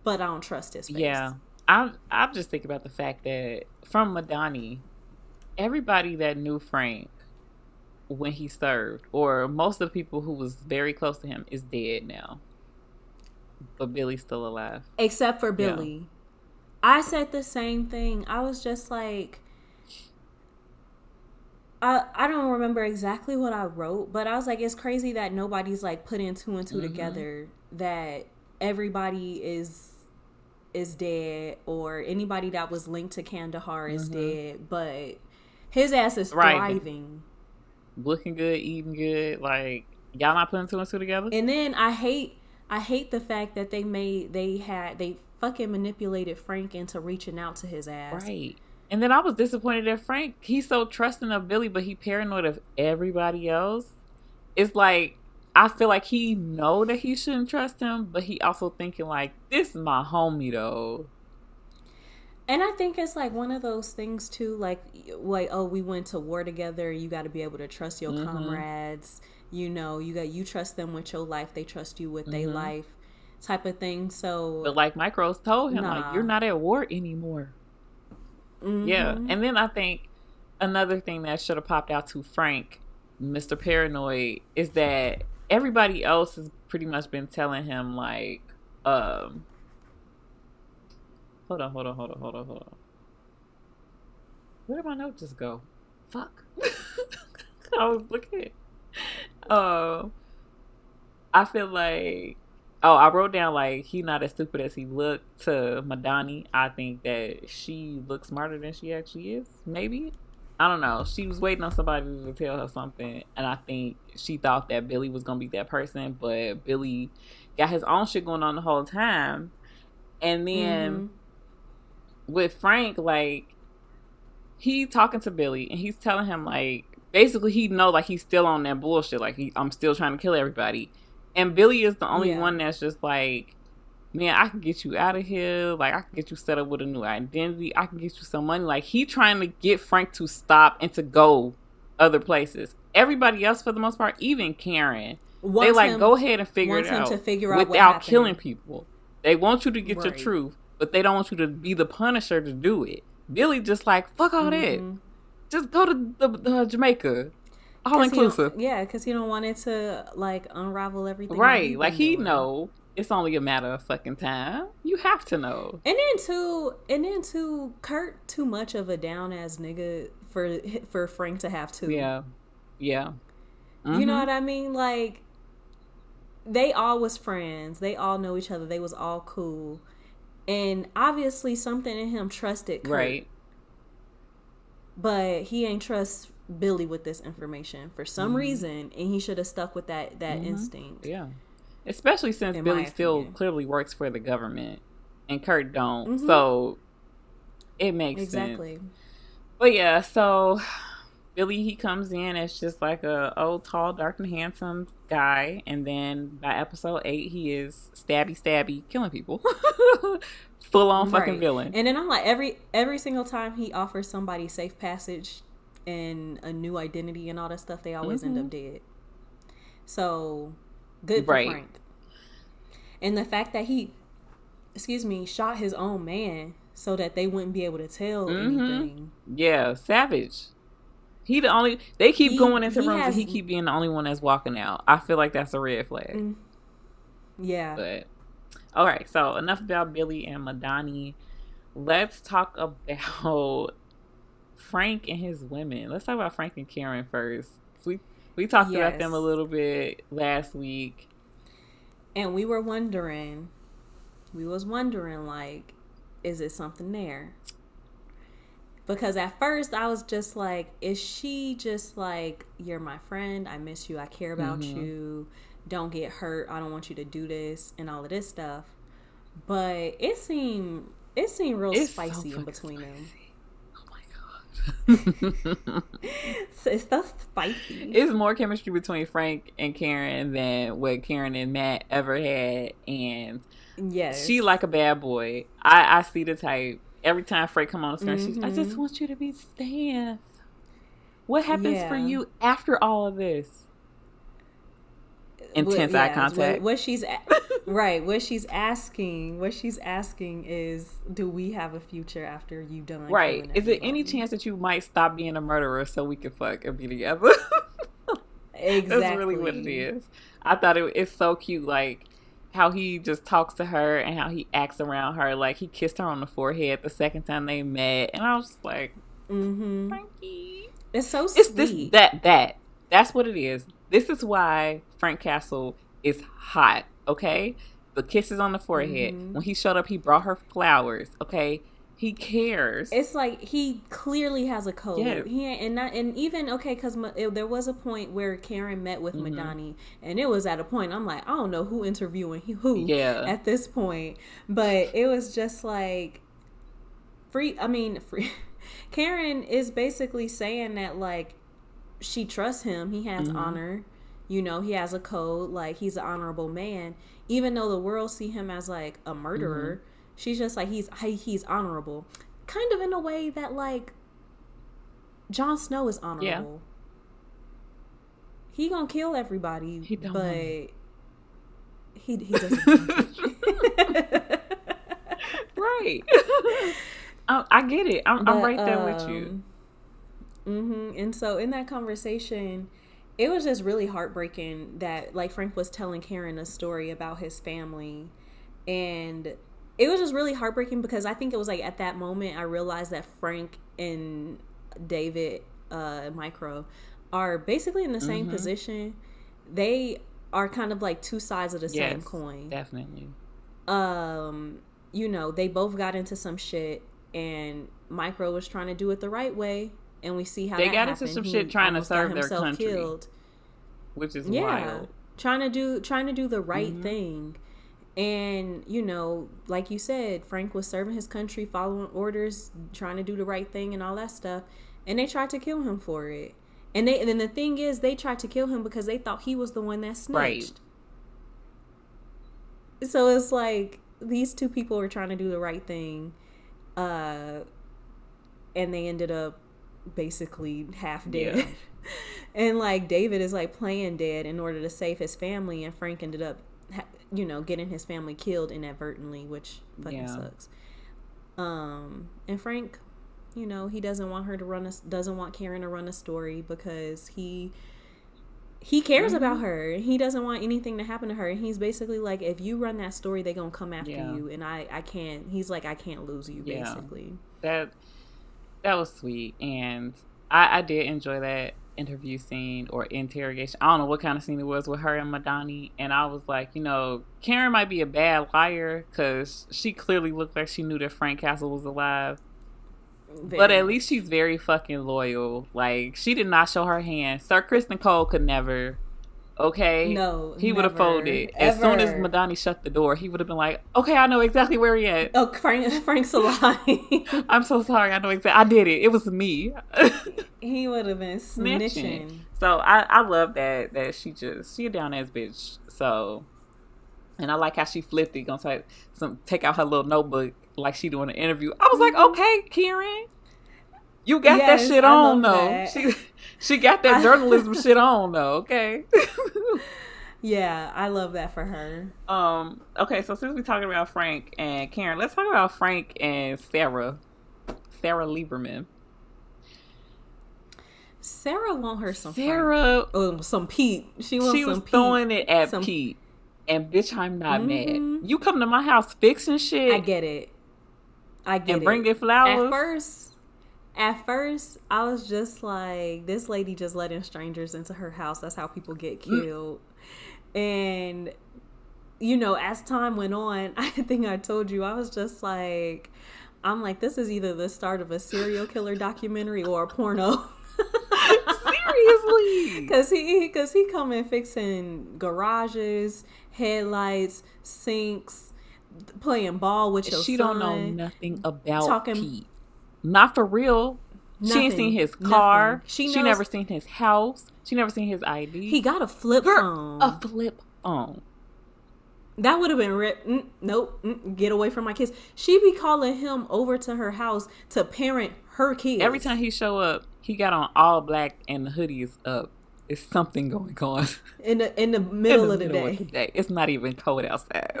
but I don't trust his face. Yeah, I'm just thinking about the fact that from Madani, everybody that knew Frank when he served, or most of the people who was very close to him, is dead now. But Billy's still alive. Except for Billy. Yeah. I said the same thing. I was just like, I don't remember exactly what I wrote, but I was like, it's crazy that nobody's like putting 2 and 2 together, that everybody is dead, or anybody that was linked to Kandahar is dead, but his ass is thriving. Looking good, eating good. Like, y'all not putting 2 and 2 together? And then I hate the fact that they fucking manipulated Frank into reaching out to his ass. Right. And then I was disappointed that Frank, he's so trusting of Billy, but he paranoid of everybody else. It's like, I feel like he know that he shouldn't trust him, but he also thinking like, this is my homie though. And I think it's like one of those things too, like, oh, we went to war together. You got to be able to trust your comrades. You trust them with your life. They trust you with their life, type of thing. So, but like Mike Rose told him, like, you're not at war anymore. Yeah, and then I think another thing that should have popped out to Frank, Mr. Paranoid, is that everybody else has pretty much been telling him like, hold on. Where did my note just go? Fuck. I was looking. I feel like, I wrote down like he not as stupid as he looked to Madani. I think that she looks smarter than she actually is. Maybe. I don't know. She was waiting on somebody to tell her something, and I think she thought that Billy was gonna be that person, but Billy got his own shit going on the whole time. And then with Frank, like, he talking to Billy and he's telling him like, basically he know like he's still on that bullshit. Like I'm still trying to kill everybody. And Billy is the only one that's just like, man, I can get you out of here. Like, I can get you set up with a new identity. I can get you some money. Like, he trying to get Frank to stop and to go other places. Everybody else, for the most part, even Karen, they like, go ahead and figure it out, without killing people. They want you to get your truth, but they don't want you to be the Punisher to do it. Billy just like, fuck all that. Just go to the Jamaica. All inclusive. Yeah, because he don't want it to like unravel everything. Right. Like he know it's only a matter of fucking time. You have to know. And then too, Kurt too much of a down ass nigga for Frank to have to. Yeah. Yeah. You know what I mean? Like they all was friends. They all know each other. They was all cool. And obviously something in him trusted Kurt. Right. But he ain't trust Billy with this information for some reason, and he should have stuck with that instinct. Yeah, especially since Billy still clearly works for the government and Kurt don't, so it makes sense. But yeah, so Billy, he comes in as just like a old, tall, dark, and handsome guy, and then by episode 8, he is stabby killing people. Full on fucking villain. And then I'm like, every single time he offers somebody safe passage and a new identity and all that stuff, they always end up dead. So good for Frank. And the fact that he shot his own man so that they wouldn't be able to tell anything. Yeah, savage. They keep going into rooms and he keep being the only one that's walking out. I feel like that's a red flag. Yeah. But all right, so enough about Billy and Madani. Let's talk about Frank and his women. Let's talk about Frank and Karen first. We talked about them a little bit last week. And we was wondering, like, is it something there? Because at first I was just like, is she just like, you're my friend, I miss you, I care about you, don't get hurt, I don't want you to do this, and all of this stuff. But it seemed real spicy in between them. It's so spicy. It's more chemistry between Frank and Karen than what Karen and Matt ever had, and she like a bad boy. I see the type. Every time Frank come on the screen, she's, I just want you to be Steph. What happens for you after all of this? Intense eye contact. What she's asking is, do we have a future after you done? Right. Is there any chance that you might stop being a murderer so we can fuck and be together? Exactly. That's really what it is. I thought it's so cute, like how he just talks to her and how he acts around her. Like he kissed her on the forehead the second time they met, and I was just like, Frankie. It's so sweet. It's this that's what it is. This is why Frank Castle is hot, okay? The kisses on the forehead. When he showed up, he brought her flowers, okay? He cares. It's like he clearly has a code. Yes. Because there was a point where Karen met with Madani, and it was at a point I'm like, I don't know who interviewing who at this point, but it was just like free. Karen is basically saying that like she trusts him. He has honor. You know, he has a code. Like he's an honorable man, even though the world see him as like a murderer. She's just like, he's honorable. Kind of in a way that, like, Jon Snow is honorable. Yeah. He gonna kill everybody, he doesn't. Right. I get it. I'm right there with you. And so in that conversation, it was just really heartbreaking that, like, Frank was telling Karen a story about his family, and it was just really heartbreaking because I think it was like at that moment I realized that Frank and David Micro are basically in the same position. They are kind of like two sides of the same coin. Definitely. You know, they both got into some shit, and Micro was trying to do it the right way, and we see how they got into some shit trying to serve their country, which is wild. Trying to do the right thing. And, you know, like you said, Frank was serving his country, following orders, trying to do the right thing and all that stuff. And they tried to kill him for it. And then the thing is, they tried to kill him because they thought he was the one that snitched. Right. So it's like these two people were trying to do the right thing, and they ended up basically half dead. Yeah. And like David is like playing dead in order to save his family, and Frank ended up, getting his family killed inadvertently, which fucking sucks. And Frank, he doesn't want Karen to run a story because he cares about her. He doesn't want anything to happen to her. And he's basically like, if you run that story, they're going to come after you. And I can't, he's like, I can't lose you, basically. That was sweet. And I did enjoy that interview scene or interrogation. I don't know what kind of scene it was with her and Madani. And I was like, Karen might be a bad liar because she clearly looked like she knew that Frank Castle was alive. But at least she's very fucking loyal. Like, she did not show her hand. Sir Kristen Cole could never. Okay? No, he would have folded. Ever. As soon as Madani shut the door, he would have been like, okay, I know exactly where he at. Oh, Frank's alive. I'm so sorry. I know exactly. I did it. It was me. He would have been snitching. So I love that she a down ass bitch. So, and I like how she flipped it. Gonna take out her little notebook like she doing an interview. I was like, okay, Karen, you got that shit on though. She got that journalism shit on though. Okay. Yeah, I love that for her. Okay, so since we're talking about Frank and Karen, let's talk about Frank and Sarah Lieberman. Sarah want her some some Pete. She was Pete. Throwing it at Pete. And bitch, I'm not mad. You come to my house fixing shit. I get it. And bringing flowers. At first, I was just like, this lady just letting strangers into her house. That's how people get killed. And, as time went on, I think I told you, I was just like, this is either the start of a serial killer documentary or a porno. Seriously. Because he come in fixing garages, headlights, sinks, playing ball with your son. She don't know nothing about Pete. Not for real. Nothing, she ain't seen his car. She never seen his house. She never seen his ID. He got a flip phone. A flip phone. That would have been ripped. Nope. Get away from my kids. She be calling him over to her house to parent her kids. Every time he show up, he got on all black and the hoodie is up. It's something going on. In the middle of the day. It's not even cold outside.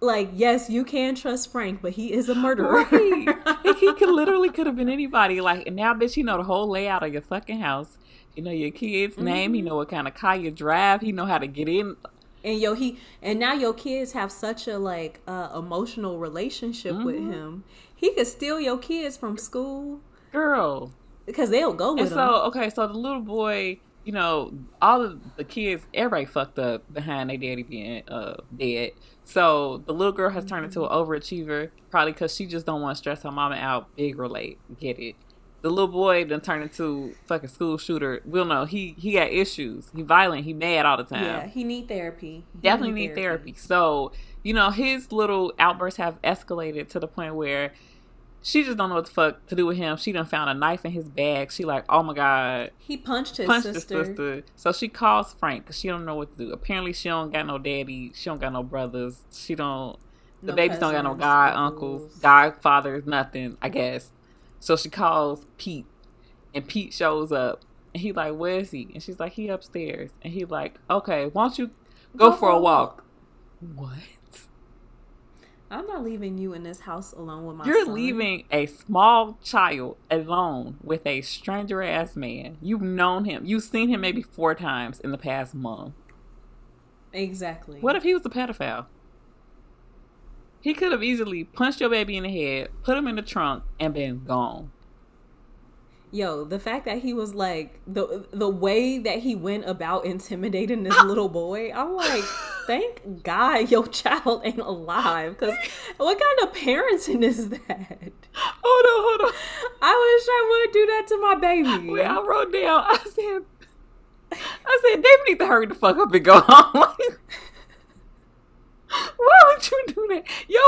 Like, yes, you can trust Frank, but he is a murderer. Right. He could have been anybody. Like, and now, bitch, he know the whole layout of your fucking house. He know your kid's name. He know what kind of car you drive. He know how to get in. And now your kids have such a emotional relationship with him. He could steal your kids from school, girl, because they'll go with him. So the little boy, all of the kids, everybody fucked up behind their daddy being dead. So the little girl has turned into an overachiever, probably because she just don't want to stress her mama out. Big relate, get it. The little boy then turned into fucking school shooter. We'll know he got issues. He violent. He mad all the time. Yeah, he need therapy. Definitely need therapy. So, his little outbursts have escalated to the point where she just don't know what the fuck to do with him. She done found a knife in his bag. She like, oh my God. He punched his sister. So she calls Frank because she don't know what to do. Apparently she don't got no daddy. She don't got no brothers. The babies don't got no god uncles, godfathers, nothing, I guess. So she calls Pete, and Pete shows up, and he like, where is he? And she's like, he upstairs. And he like, okay, why don't you go for a walk? What? I'm not leaving you in this house alone with my You're son. leaving a small child alone with a stranger ass man. You've known him. You've seen him maybe 4 times in the past month. Exactly. What if he was a pedophile? He could have easily punched your baby in the head, put him in the trunk, and been gone. Yo, the fact that he was like, the way that he went about intimidating this little boy, I'm like, thank God your child ain't alive. Because what kind of parenting is that? Hold on. I wish I would do that to my baby. Wait, I wrote down, I said, David need to hurry the fuck up and go home. Why would you do that? Yo,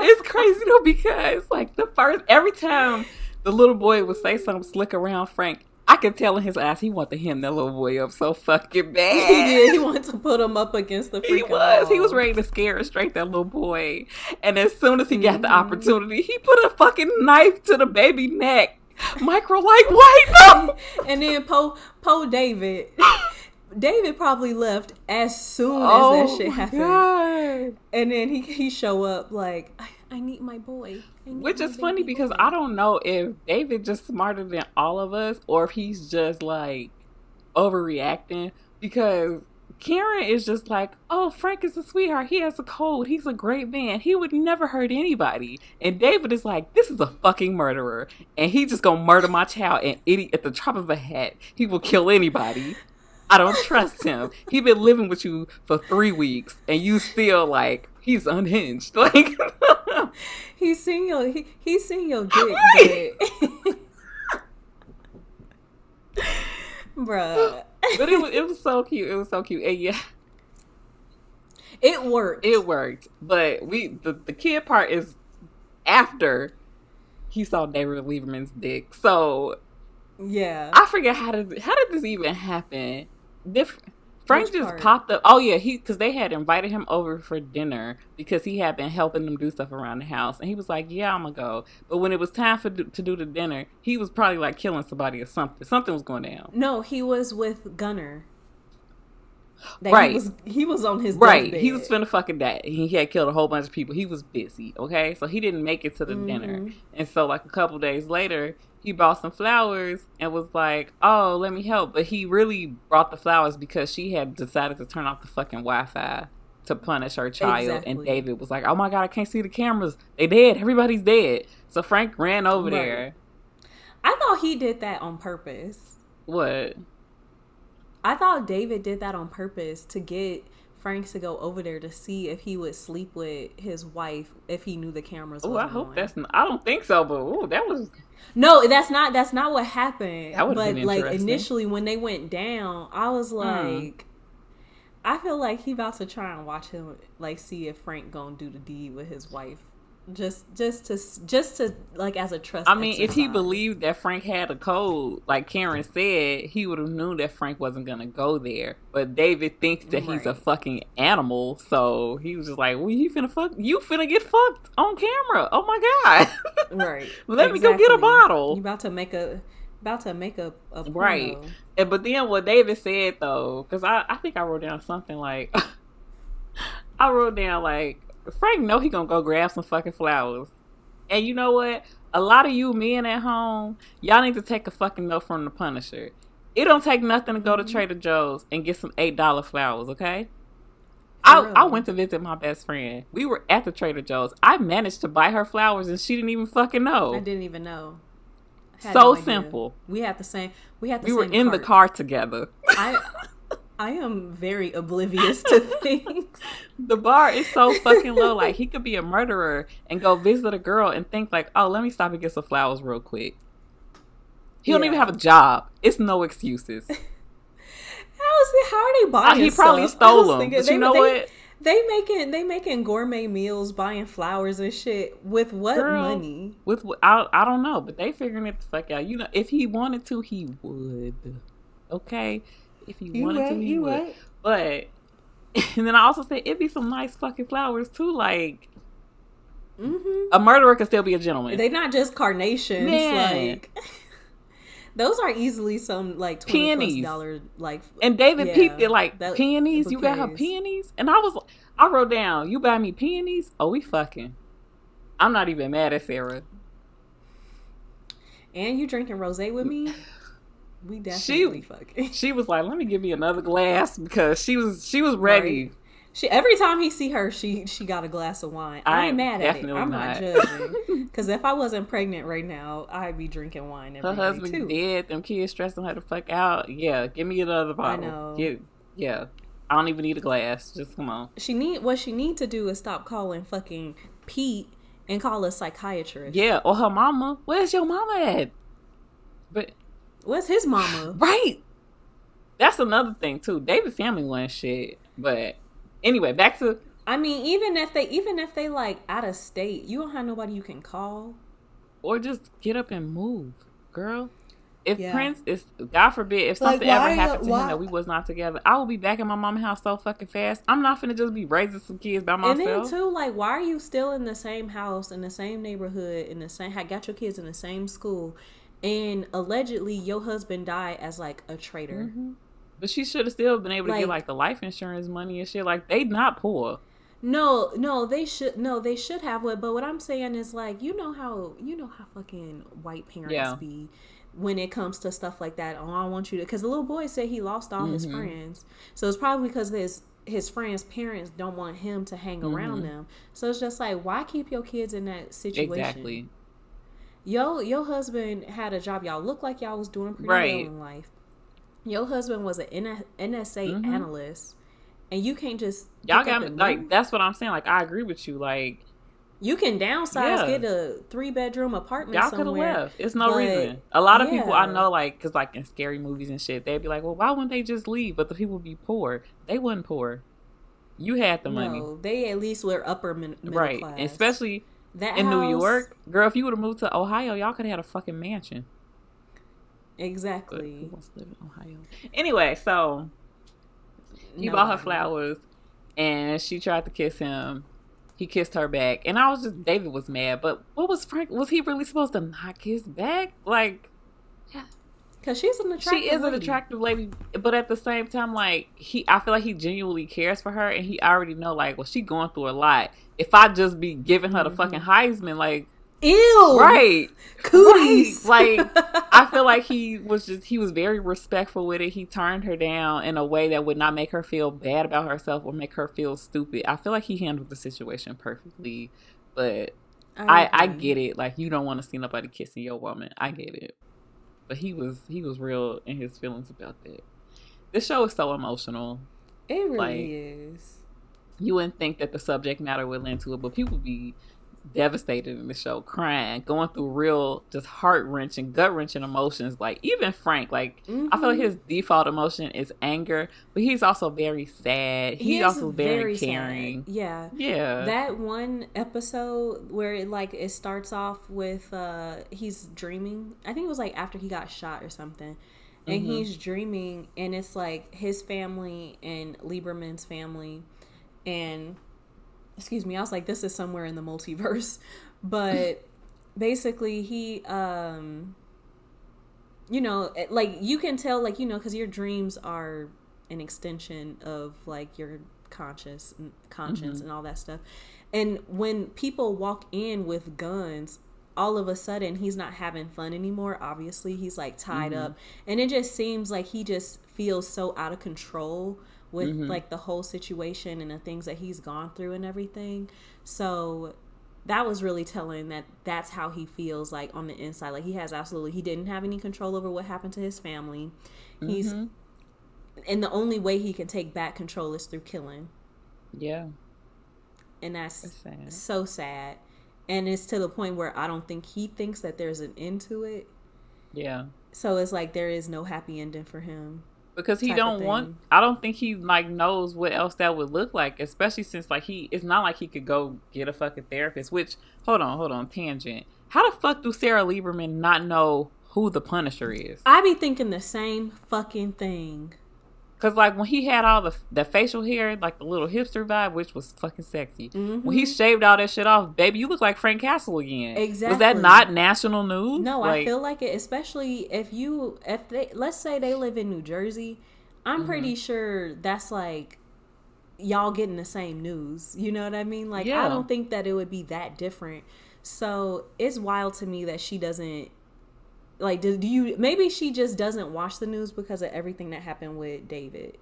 it's crazy though, because like every time the little boy would say something slick around Frank. I could tell in his eyes he wanted to hem that little boy up so fucking bad. He did. He wanted to put him up against the freaking wall. He was ready to scare and straight that little boy. And as soon as he got the opportunity, he put a fucking knife to the baby neck. Micro like, wait, no! And then Poe David. David probably left as soon as that shit happened. God. And then he show up like, I need my boy. Which is funny because I don't know if David just smarter than all of us or if he's just like overreacting, because Karen is just like, oh, Frank is a sweetheart. He has a cold. He's a great man. He would never hurt anybody. And David is like, this is a fucking murderer. And he just gonna murder my child and idiot at the drop of a hat. He will kill anybody. I don't trust him. He been living with you for 3 weeks and you still like, he's unhinged. Like he's seen your dick, right. Bruh. But it was so cute. It was so cute. And yeah, it worked. But the kid part is after he saw David Lieberman's dick. So yeah, I forget how did this even happen? Frank just popped up. Oh yeah, because they had invited him over for dinner because he had been helping them do stuff around the house, and he was like, "Yeah, I'm gonna go." But when it was time to do the dinner, he was probably like killing somebody or something. Something was going down. No, he was with Gunner. Right, he was on his right. deathbed. He was finna fucking die. He had killed a whole bunch of people. He was busy. Okay, so he didn't make it to the dinner, and so like a couple days later, he bought some flowers and was like, oh, let me help. But he really brought the flowers because she had decided to turn off the fucking Wi-Fi to punish her child. Exactly. And David was like, oh my God, I can't see the cameras. They dead. Everybody's dead. So Frank ran over there. I thought he did that on purpose. What? I thought David did that on purpose to get Frank to go over there to see if he would sleep with his wife if he knew the cameras were on. I hope that's not, I don't think so, but that was... No, that's not what happened. That would have been like initially when they went down, I was like, I feel like he about to try and watch him, like see if Frank gonna do the deed with his wife, just to like as a trust. I mean, exercise. If he believed that Frank had a code, like Karen said, he would have known that Frank wasn't gonna go there. But David thinks that he's a fucking animal, so he was just like, "Well, you finna get fucked on camera. Oh my God, right? Let me go get a bottle. You about to make a porno. Right?" But then what David said though, because I think I wrote down something like, Frank know he gonna go grab some fucking flowers. And you know what? A lot of you men at home, y'all need to take a fucking note from the Punisher. It don't take nothing to go to Trader Joe's and get some $8 flowers, okay? I went to visit my best friend. We were at the Trader Joe's. I managed to buy her flowers and she didn't even fucking know. I didn't even know. So simple. We had the same. We were in the car together. I am very oblivious to things. The bar is so fucking low. Like, he could be a murderer and go visit a girl and think like, oh, let me stop and get some flowers real quick. He don't even have a job. It's no excuses. How are they buying He probably stole them. But you know what? They making gourmet meals, buying flowers and shit with what money? With I don't know, but they figuring it the fuck out. You know, if he wanted to, he would. Okay. If he wanted to, he would. Right. But, and then I also said, it'd be some nice fucking flowers too. Like, a murderer could still be a gentleman. They're not just carnations. Man. Like, those are easily some like $20+ like. And David peeped it like, peonies? You got her peonies? And I wrote down, you buy me peonies? Oh, we fucking. I'm not even mad at Sarah. And you drinking rosé with me? We definitely fucking. She was like, "Let me give me another glass," because she was ready. Right. Every time he see her, she got a glass of wine. I ain't mad at it. I'm not judging. Because if I wasn't pregnant right now, I'd be drinking wine every day too. Her husband dead. Them kids stressing her the fuck out. Yeah, give me another bottle. I know. Yeah. I don't even need a glass. Just come on. What she need to do is stop calling fucking Pete and call a psychiatrist. Yeah, or her mama. Where's your mama at? But. What's his mama? Right. That's another thing too. David's family wasn't shit. But anyway, back to. I mean, even if they like out of state, you don't have nobody you can call. or just get up and move, girl. If Prince is, God forbid, if something like, ever happened to him that we was not together, I will be back in my mama's house so fucking fast. I'm not finna just be raising some kids by myself. And then too, like, why are you still in the same house, in the same neighborhood, in the same, got your kids in the same school, and allegedly your husband died as like a traitor? Mm-hmm. But she should have still been able to get like the life insurance money and shit. Like, they not poor. No, they should have it. But what I'm saying is, like, you know how fucking white parents be when it comes to stuff like that. Oh, I want you to, because the little boy said he lost all his friends, so it's probably because his friends' parents don't want him to hang around them. So it's just like, why keep your kids in that situation? Exactly. Your husband had a job. Y'all look like y'all was doing pretty well in life. Your husband was an NSA analyst. And you can't just... Y'all got me... Like, that's what I'm saying. Like, I agree with you. Like... You can downsize, get a 3-bedroom apartment y'all somewhere. Y'all could have left. It's no reason. A lot of people I know, like... Because, like, in scary movies and shit, they'd be like, well, why wouldn't they just leave? But the people be poor. They wasn't poor. You had the money. No, they at least were upper middle class. Right. Especially in New York. Girl, if you would have moved to Ohio, y'all could have had a fucking mansion. Exactly. But who wants to live in Ohio? Anyway, so... He bought her flowers, and she tried to kiss him. He kissed her back, and David was mad. But what was Frank? Was he really supposed to not kiss back? Like, because she is an attractive lady, but at the same time, like, I feel like he genuinely cares for her, and he already know, like, well, she going through a lot. If I just be giving her the fucking Heisman, like, ew, right, cooties, right. Like, I feel like he was very respectful with it. He turned her down in a way that would not make her feel bad about herself or make her feel stupid. I feel like he handled the situation perfectly, but I get it. Like, you don't want to see nobody kissing your woman. I get it, but he was real in his feelings about that. This show is so emotional. It really is. You wouldn't think that the subject matter would lend to it, but people be devastated in the show, crying, going through real just heart-wrenching, gut-wrenching emotions. Like, even Frank, like, I feel like his default emotion is anger, but he's also very sad. He's also very caring. Sad. Yeah That one episode where it starts off with he's dreaming. I think it was like after he got shot or something, and he's dreaming, and it's like his family and Lieberman's family, and excuse me, I was like, this is somewhere in the multiverse. But basically he, you know, like, you can tell, like, you know, because your dreams are an extension of, like, your conscience and all that stuff. And when people walk in with guns, all of a sudden he's not having fun anymore. Obviously, he's, like, tied up. And it just seems like he just feels so out of control with like the whole situation and the things that he's gone through and everything. So that was really telling that that's how he feels, like, on the inside. Like, he didn't have any control over what happened to his family. He's, and the only way he can take back control is through killing. Yeah. And that's so sad. And it's to the point where I don't think he thinks that there's an end to it. Yeah. So it's like there is no happy ending for him. Because he I don't think he, like, knows what else that would look like, especially since, like, it's not like he could go get a fucking therapist, which, hold on, tangent. How the fuck do Sarah Lieberman not know who the Punisher is? I be thinking the same fucking thing. Because, like, when he had all the facial hair, like the little hipster vibe, which was fucking sexy. When he shaved all that shit off, baby, you look like Frank Castle again. Exactly. Was that not national news? No, like, I feel like it, especially if they, let's say they live in New Jersey, I'm pretty sure that's, like, y'all getting the same news. You know what I mean? Like, I don't think that it would be that different. So it's wild to me that she doesn't, like, maybe she just doesn't watch the news because of everything that happened with David.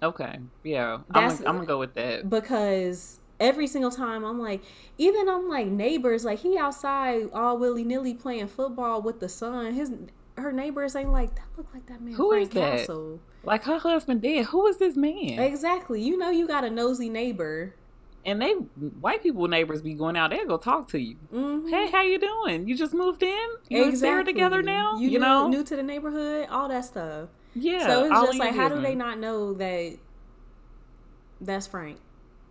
Okay. Yeah. I'm going to go with that. Because every single time I'm like, even on, like, Neighbors, like, he outside all willy-nilly playing football with the son. Her neighbors ain't like, that look like that man. Who Frank is that? Castle. Like, her husband dead. Who is this man? Exactly. You know, you got a nosy neighbor. And white people neighbors be going out there, go talk to you. Hey, how you doing? You just moved in? You and Sarah together now? You know? New to the neighborhood? All that stuff. Yeah. So it's just like, how do they not know that that's Frank?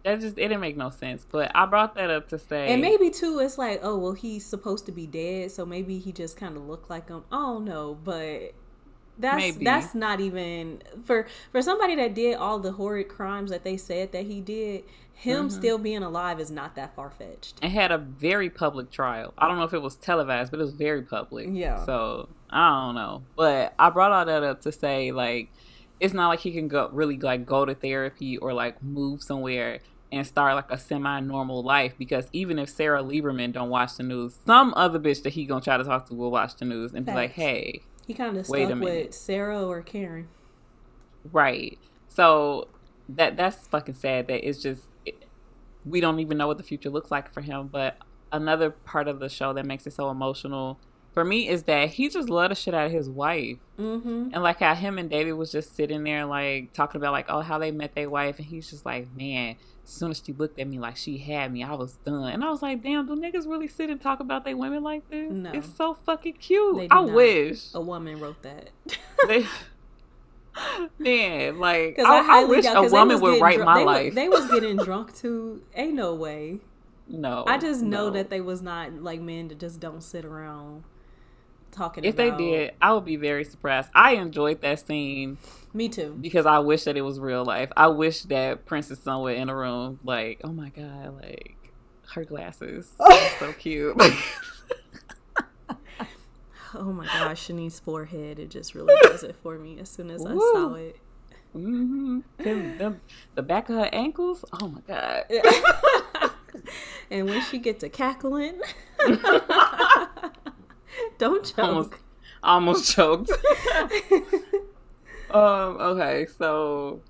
That just, it didn't make no sense. But I brought that up to say, and maybe too, it's like, oh well, he's supposed to be dead, so maybe he just kind of looked like him. I don't know, but that's not even for somebody that did all the horrid crimes that they said that he did. Him still being alive is not that far fetched. And had a very public trial. I don't know if it was televised, but it was very public. Yeah. So I don't know, but I brought all that up to say, like, it's not like he can go to therapy or like move somewhere and start like a semi-normal life, because even if Sarah Lieberman don't watch the news, some other bitch that he gonna try to talk to will watch the news and be like, hey, he kind of stuck with Sarah or Karen. Right. So that's fucking sad that it's just, we don't even know what the future looks like for him. But another part of the show that makes it so emotional for me is that he just loved the shit out of his wife. And like how him and David was just sitting there like talking about like, oh, how they met their wife, and he's just like, man, as soon as she looked at me like she had me, I was done. And I was like, damn, do niggas really sit and talk about their women like this? No. It's so fucking cute. I wish a woman wrote that. Man, like, I wish a woman would write my life. They was getting drunk too. Ain't no way. No. I just know that they was not like men that just don't sit around talking if about. If they did, I would be very surprised. I enjoyed that scene. Me too. Because I wish that it was real life. I wish that Prince is somewhere in a room like, oh my God, like, her glasses are so cute. Oh my gosh, Shanice's forehead, it just really does it for me as soon as I saw it. The back of her ankles, oh my God. And when she gets to cackling, don't choke. Almost choked. Okay, so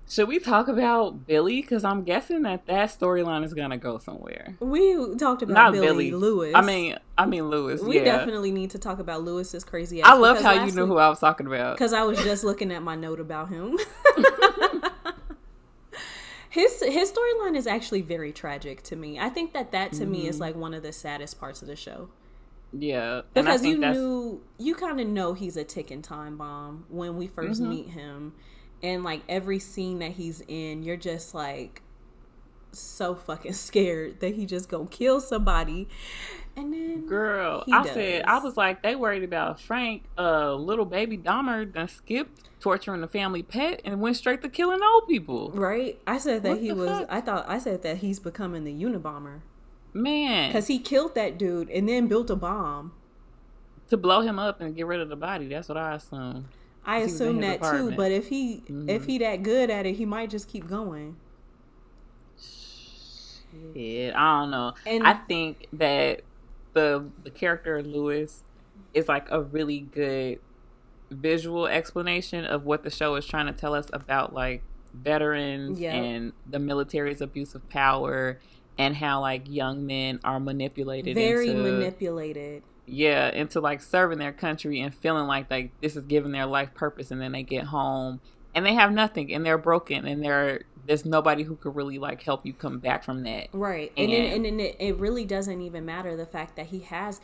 should we talk about Billy? Because I'm guessing that storyline is gonna go somewhere. We talked about not Billy. Lewis. I mean Lewis. We definitely need to talk about Lewis's crazy ass. I love how you knew who I was talking about. Because I was just looking at my note about him. His storyline is actually very tragic to me. I think that to me is like one of the saddest parts of the show. Yeah, because you kind of know he's a ticking time bomb when we first meet him. And, like, every scene that he's in, you're just, like, so fucking scared that he just gonna kill somebody. And then, girl, I was like, they worried about Frank, little baby Dahmer done skipped torturing the family pet and went straight to killing old people. Right? I said that I said that he's becoming the Unabomber. Man. Because he killed that dude and then built a bomb. To blow him up and get rid of the body. That's what I assumed. I assume that too, but if he that good at it, he might just keep going. Shit, I don't know. And I think that the character Lewis is like a really good visual explanation of what the show is trying to tell us about like veterans and the military's abuse of power and how like young men are manipulated. Manipulated. Yeah, into like serving their country and feeling like this is giving their life purpose, and then they get home and they have nothing and they're broken and there's nobody who could really like help you come back from that. Right. And then it really doesn't even matter the fact that he has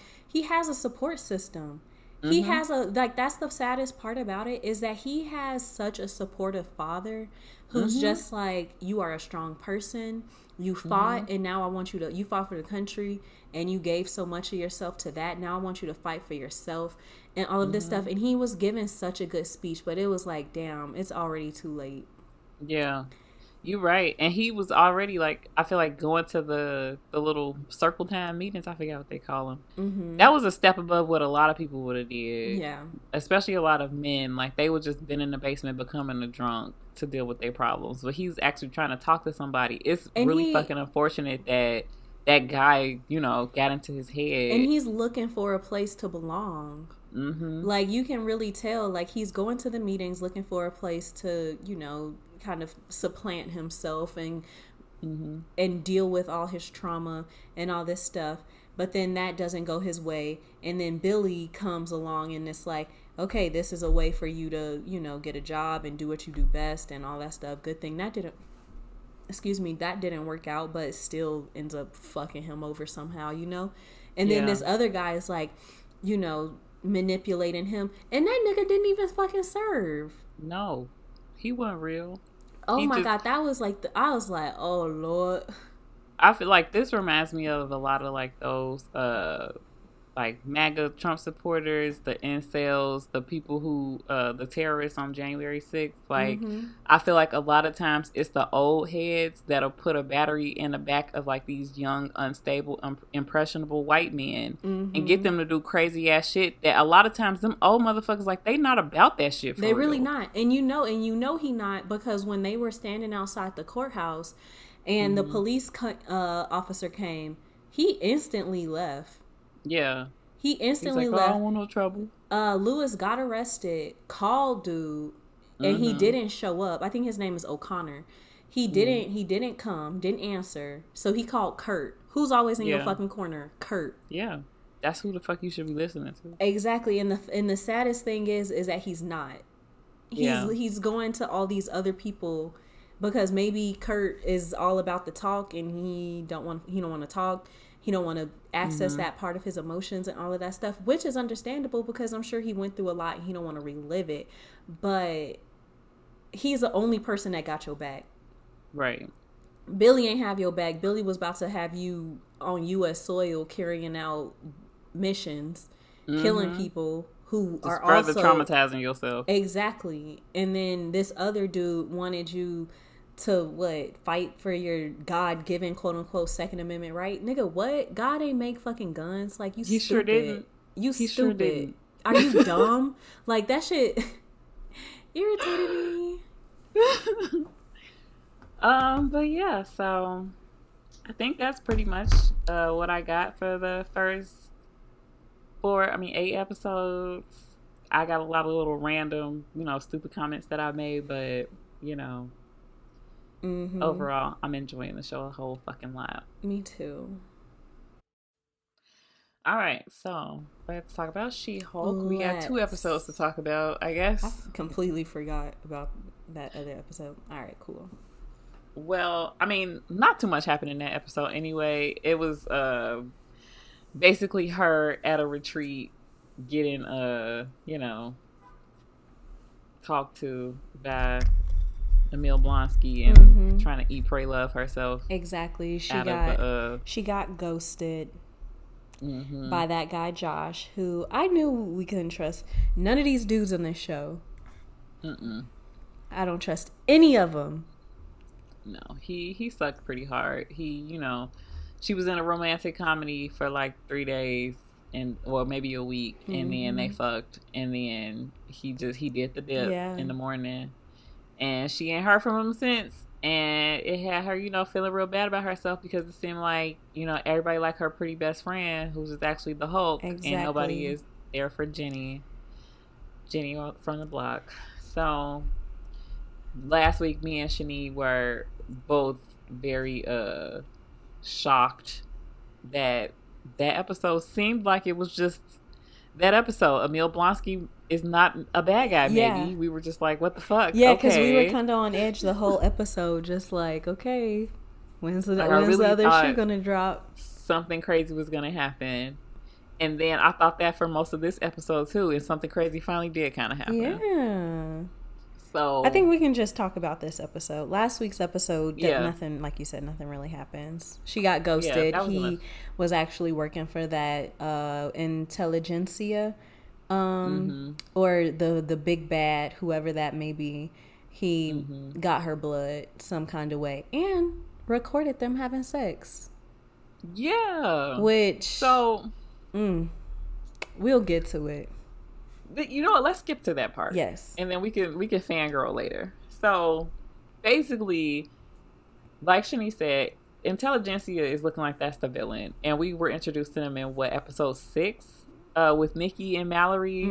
a support system. He has that's the saddest part about it, is that he has such a supportive father who's just like, you are a strong person. You fought, and now I want you fought for the country, and you gave so much of yourself to that. Now I want you to fight for yourself and all of this stuff. And he was given such a good speech, but it was like, damn, it's already too late. Yeah, you're right. And he was already like, I feel like going to the little circle time meetings, I forget what they call them. That was a step above what a lot of people would have did. Yeah. Especially a lot of men. Like, they would just been in the basement becoming a drunk to deal with their problems. But he's actually trying to talk to somebody. It's really fucking unfortunate that guy, got into his head. And he's looking for a place to belong. Like, you can really tell, like, he's going to the meetings looking for a place to, kind of supplant himself and deal with all his trauma and all this stuff. But then that doesn't go his way. And then Billy comes along and it's like, okay, this is a way for you to, get a job and do what you do best and all that stuff. Good thing that didn't work out, but it still ends up fucking him over somehow, And then this other guy is like, manipulating him. And that nigga didn't even fucking serve. No, he wasn't real. Oh my God, that was like, I was like, oh Lord. I feel like this reminds me of a lot of like those like MAGA Trump supporters, the incels, the people who the terrorists on January 6th. Like I feel like a lot of times it's the old heads that'll put a battery in the back of like these young, unstable, impressionable white men and get them to do crazy ass shit that a lot of times them old motherfuckers, like, they not about that shit for They real. really not. And you know he not, because when they were standing outside the courthouse and the police officer came, he instantly left. Yeah. He instantly He's like, left. I don't want no trouble. Lewis got arrested, called dude, and he didn't show up. I think his name is O'Connor. He didn't come, didn't answer. So he called Kurt, who's always in your fucking corner. Kurt. Yeah. That's who the fuck you should be listening to. Exactly. And the saddest thing is that he's not. He's going to all these other people because maybe Kurt is all about the talk and he don't want to talk. He don't want to access that part of his emotions and all of that stuff, which is understandable because I'm sure he went through a lot and he don't want to relive it. But he's the only person that got your back. Right. Billy ain't have your back. Billy was about to have you on U.S. soil carrying out missions, killing people who are further also traumatizing yourself. Exactly. And then this other dude wanted you to fight for your God-given quote-unquote Second Amendment right? Nigga, what? God ain't make fucking guns. Like, you he stupid. Sure didn't. You he stupid. Sure didn't. Are you dumb? Like, that shit irritated me. But yeah, so I think that's pretty much what I got for the first 8 episodes. I got a lot of little random, stupid comments that I made, but overall, I'm enjoying the show a whole fucking lot. Me too. All right, so let's talk about She-Hulk. We got 2 episodes to talk about, I guess. I completely forgot about that other episode. All right, cool. Well, I mean, not too much happened in that episode anyway. It was basically her at a retreat getting, talked to by Emil Blonsky and trying to eat, pray, love herself. Exactly. She got ghosted by that guy Josh, who I knew we couldn't trust. None of these dudes on this show. I don't trust any of them. No, he sucked pretty hard. She was in a romantic comedy for like 3 days or maybe a week, and then they fucked, and then he did the dip in the morning, and she ain't heard from him since, and it had her feeling real bad about herself because it seemed like everybody liked her pretty best friend, who's actually the Hulk. Exactly. And nobody is there for Jenny from the block. So last week me and Shani were both very shocked that episode seemed like it was just that episode. Emil Blonsky is not a bad guy, maybe. We were just like, what the fuck? Yeah, because we were kind of on edge the whole episode, just like, okay, when's the other shoe gonna drop? Something crazy was gonna happen. And then I thought that for most of this episode too, and something crazy finally did kind of happen. Yeah. So I think we can just talk about this episode. Last week's episode, nothing, like you said, nothing really happens. She got ghosted. He was actually working for that intelligentsia, or the big bad, whoever that may be. He got her blood some kind of way and recorded them having sex. Yeah. We'll get to it. But you know what? Let's skip to that part. Yes. And then we can fangirl later. So basically, like Shani said, Intelligentsia is looking like that's the villain. And we were introduced to them in episode 6 with Nikki and Mallory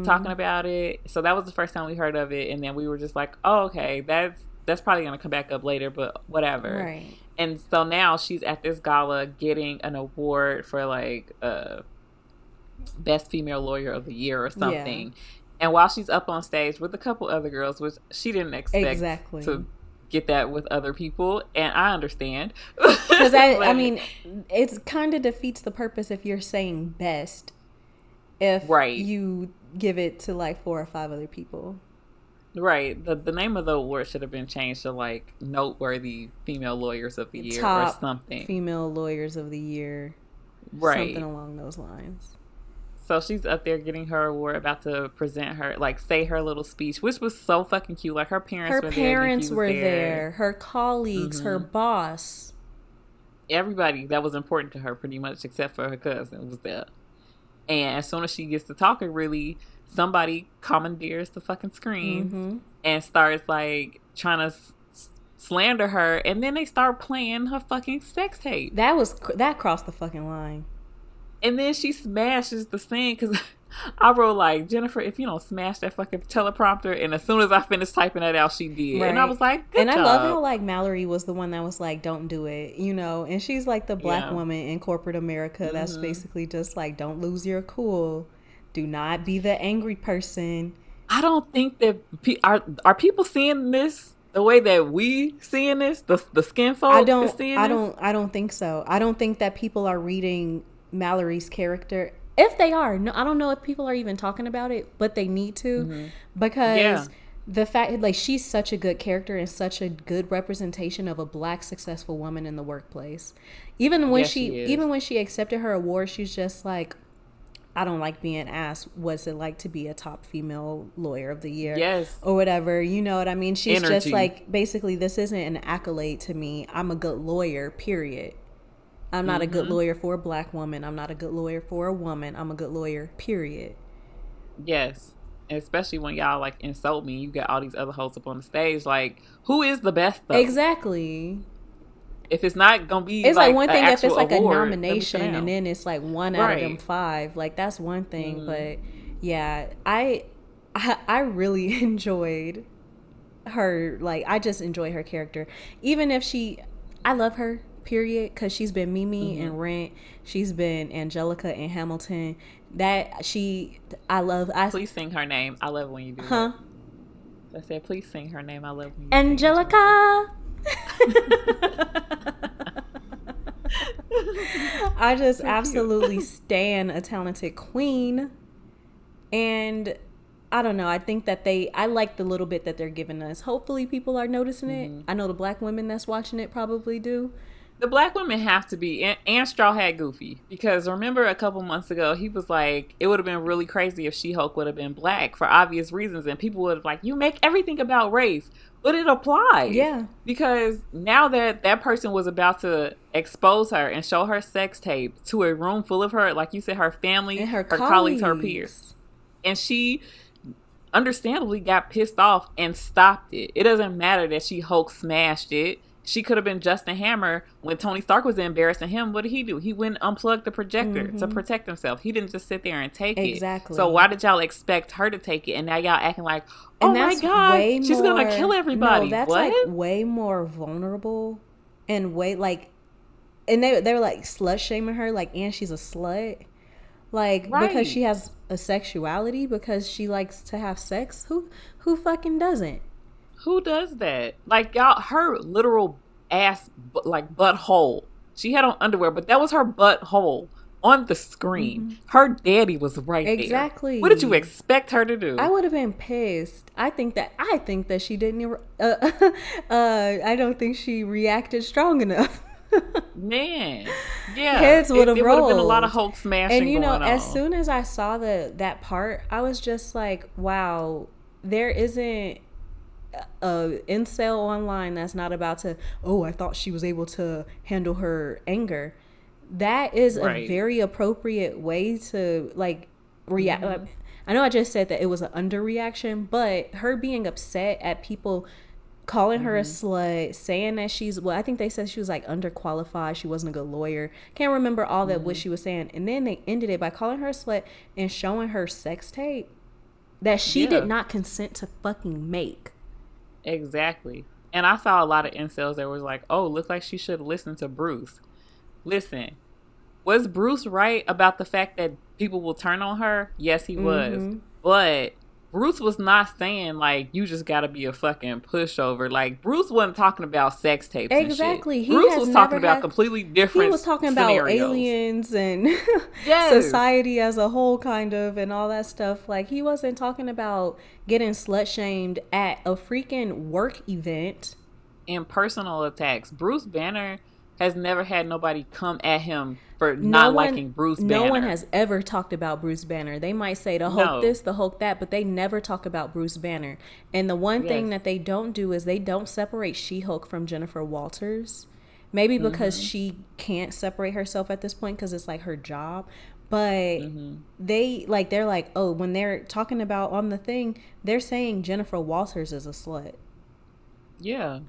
talking about it. So that was the first time we heard of it. And then we were just like, oh, okay, that's probably going to come back up later, but whatever. Right. And so now she's at this gala getting an award for like Best Female Lawyer of the Year or something. Yeah. And while she's up on stage with a couple other girls, which she didn't expect to get that with other people, and I understand. Because I mean, it kind of defeats the purpose if you're saying best, if you give it to like 4 or 5 other people. Right. The name of the award should have been changed to like noteworthy female lawyers of the year Top or something. female lawyers of the year. Right. Something along those lines. So she's up there getting her award, about to present her, like say her little speech, which was so fucking cute. Like her parents were there. Her colleagues, her boss. Everybody that was important to her pretty much except for her cousin was there. And as soon as she gets to talking, really, somebody commandeers the fucking screen and starts like trying to slander her, and then they start playing her fucking sex tape. That crossed the fucking line. And then she smashes the scene, because I wrote like, Jennifer, if you don't smash that fucking teleprompter, and as soon as I finished typing that out, she did. Right. And I was like, good job. I love how like Mallory was the one that was like, don't do it, you know, and she's like the black woman in corporate America that's basically just like, don't lose your cool. Do not be the angry person. I don't think that are people seeing this the way that we seeing this, the skin folk I don't think so. I don't think that people are reading Mallory's character. If they are, no, I don't know if people are even talking about it, but they need to, because the fact, like, she's such a good character and such a good representation of a black successful woman in the workplace. Even when she accepted her award, she's just like, I don't like being asked what's it like to be a top female lawyer of the year, or whatever, you know what I mean? She's just like, basically, this isn't an accolade to me. I'm a good lawyer, period. I'm not a good lawyer for a black woman. I'm not a good lawyer for a woman. I'm a good lawyer, period. Yes. And especially when y'all like insult me, you get all these other hosts up on the stage. Like, who is the best though? Exactly. If it's not gonna be, it's like one thing if it's like award, a nomination and then it's like one out of them 5. Like, that's one thing. But yeah, I really enjoyed her. Like, I just enjoy her character, even if I love her. Period, because she's been Mimi in Rent, she's been Angelica in Hamilton. Please sing her name. I love when you do that. I said, please sing her name. I love when you Angelica. I just absolutely stan a talented queen, and I don't know. I think that I like the little bit that they're giving us. Hopefully, people are noticing it. I know the black women that's watching it probably do. The black women have to be, and Straw Hat Goofy, because remember a couple months ago he was like, it would have been really crazy if She-Hulk would have been black for obvious reasons, and people would have like, you make everything about race, but it applies. Yeah, because now that person was about to expose her and show her sex tape to a room full of her, like you said, her family, and her colleagues, her peers, and she understandably got pissed off and stopped it. It doesn't matter that She-Hulk smashed it. She could have been Justin Hammer when Tony Stark was embarrassing him. What did he do? He went and unplugged the projector to protect himself. He didn't just sit there and take it. Exactly. So why did y'all expect her to take it? And now y'all acting like, oh my God, she's going to kill everybody. No, that's what? Like way more vulnerable and way like, and they're like slut shaming her, like, and she's a slut. Like, because she has a sexuality, because she likes to have sex. Who fucking doesn't? Who does that? Like, y'all, her literal ass, like, butthole. She had on underwear, but that was her butthole on the screen. Her daddy was right there. Exactly. What did you expect her to do? I would have been pissed. I think that she didn't. I don't think she reacted strong enough. Man, yeah, heads would have rolled. It would have been a lot of Hulk smashing. And you know, going on. As soon as I saw that part, I was just like, wow, there isn't a incel online that's not about to, oh, I thought she was able to handle her anger. That is a very appropriate way to like react. I know I just said that it was an underreaction, but her being upset at people calling her a slut, saying that I think they said she was like underqualified, she wasn't a good lawyer. Can't remember all that what she was saying. And then they ended it by calling her a slut and showing her sex tape that she did not consent to fucking make. Exactly. And I saw a lot of incels that was like, oh, looks like she should listen to Bruce. Listen, was Bruce right about the fact that people will turn on her? Yes, he was. But Bruce was not saying, like, you just gotta be a fucking pushover. Like, Bruce wasn't talking about sex tapes Exactly. and shit. Bruce was talking about completely different He was talking scenarios. about aliens and yes. society as a whole, kind of, and all that stuff. Like, he wasn't talking about getting slut-shamed at a freaking work event. And personal attacks. Bruce Banner has never had nobody come at him for not liking Bruce Banner. No one has ever talked about Bruce Banner. They might say the Hulk this, the Hulk that, but they never talk about Bruce Banner. And the one thing that they don't do is they don't separate She-Hulk from Jennifer Walters. Maybe because she can't separate herself at this point because it's like her job. But they're like, oh, when they're talking about on the thing, they're saying Jennifer Walters is a slut. Yeah.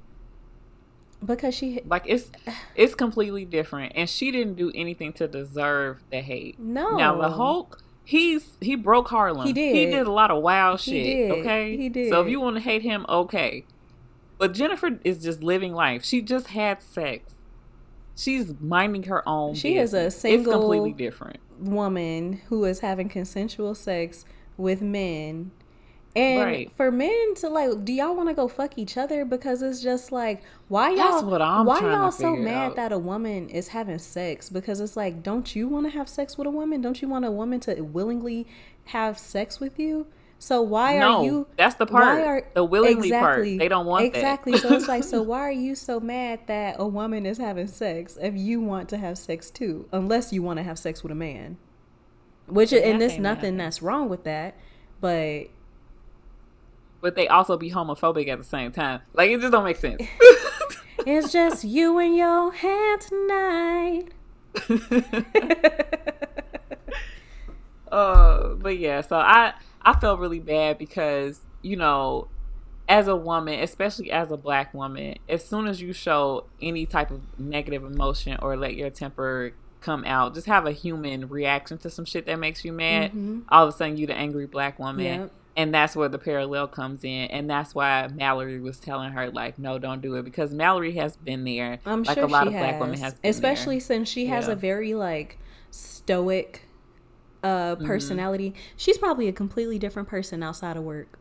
Because she like it's completely different, and she didn't do anything to deserve the hate. No. Now the Hulk, he broke Harlem. He did a lot of wild he shit. Did. Okay, he did. So if you want to hate him, okay. But Jennifer is just living life. She just had sex. She's minding her own. She business. is a single, it's completely different woman who is having consensual sex with men. And for men to like, do y'all want to go fuck each other? Because it's just like, why y'all so mad that a woman is having sex? Because it's like, don't you want to have sex with a woman? Don't you want a woman to willingly have sex with you? So why are you? That's the part. The willingly part. They don't want that. Exactly. So it's like, so why are you so mad that a woman is having sex if you want to have sex too? Unless you want to have sex with a man, which and there's nothing that's wrong with that, but they also be homophobic at the same time. Like, it just don't make sense. It's just you and your hand tonight. But yeah, so I felt really bad because, you know, as a woman, especially as a black woman, as soon as you show any type of negative emotion or let your temper come out, just have a human reaction to some shit that makes you mad, all of a sudden you the angry black woman. Yep. And that's where the parallel comes in. And that's why Mallory was telling her, like, no, don't do it. Because Mallory has been there. I'm like sure a lot she of black women has been especially there. Since she has a very, like, stoic personality. She's probably a completely different person outside of work.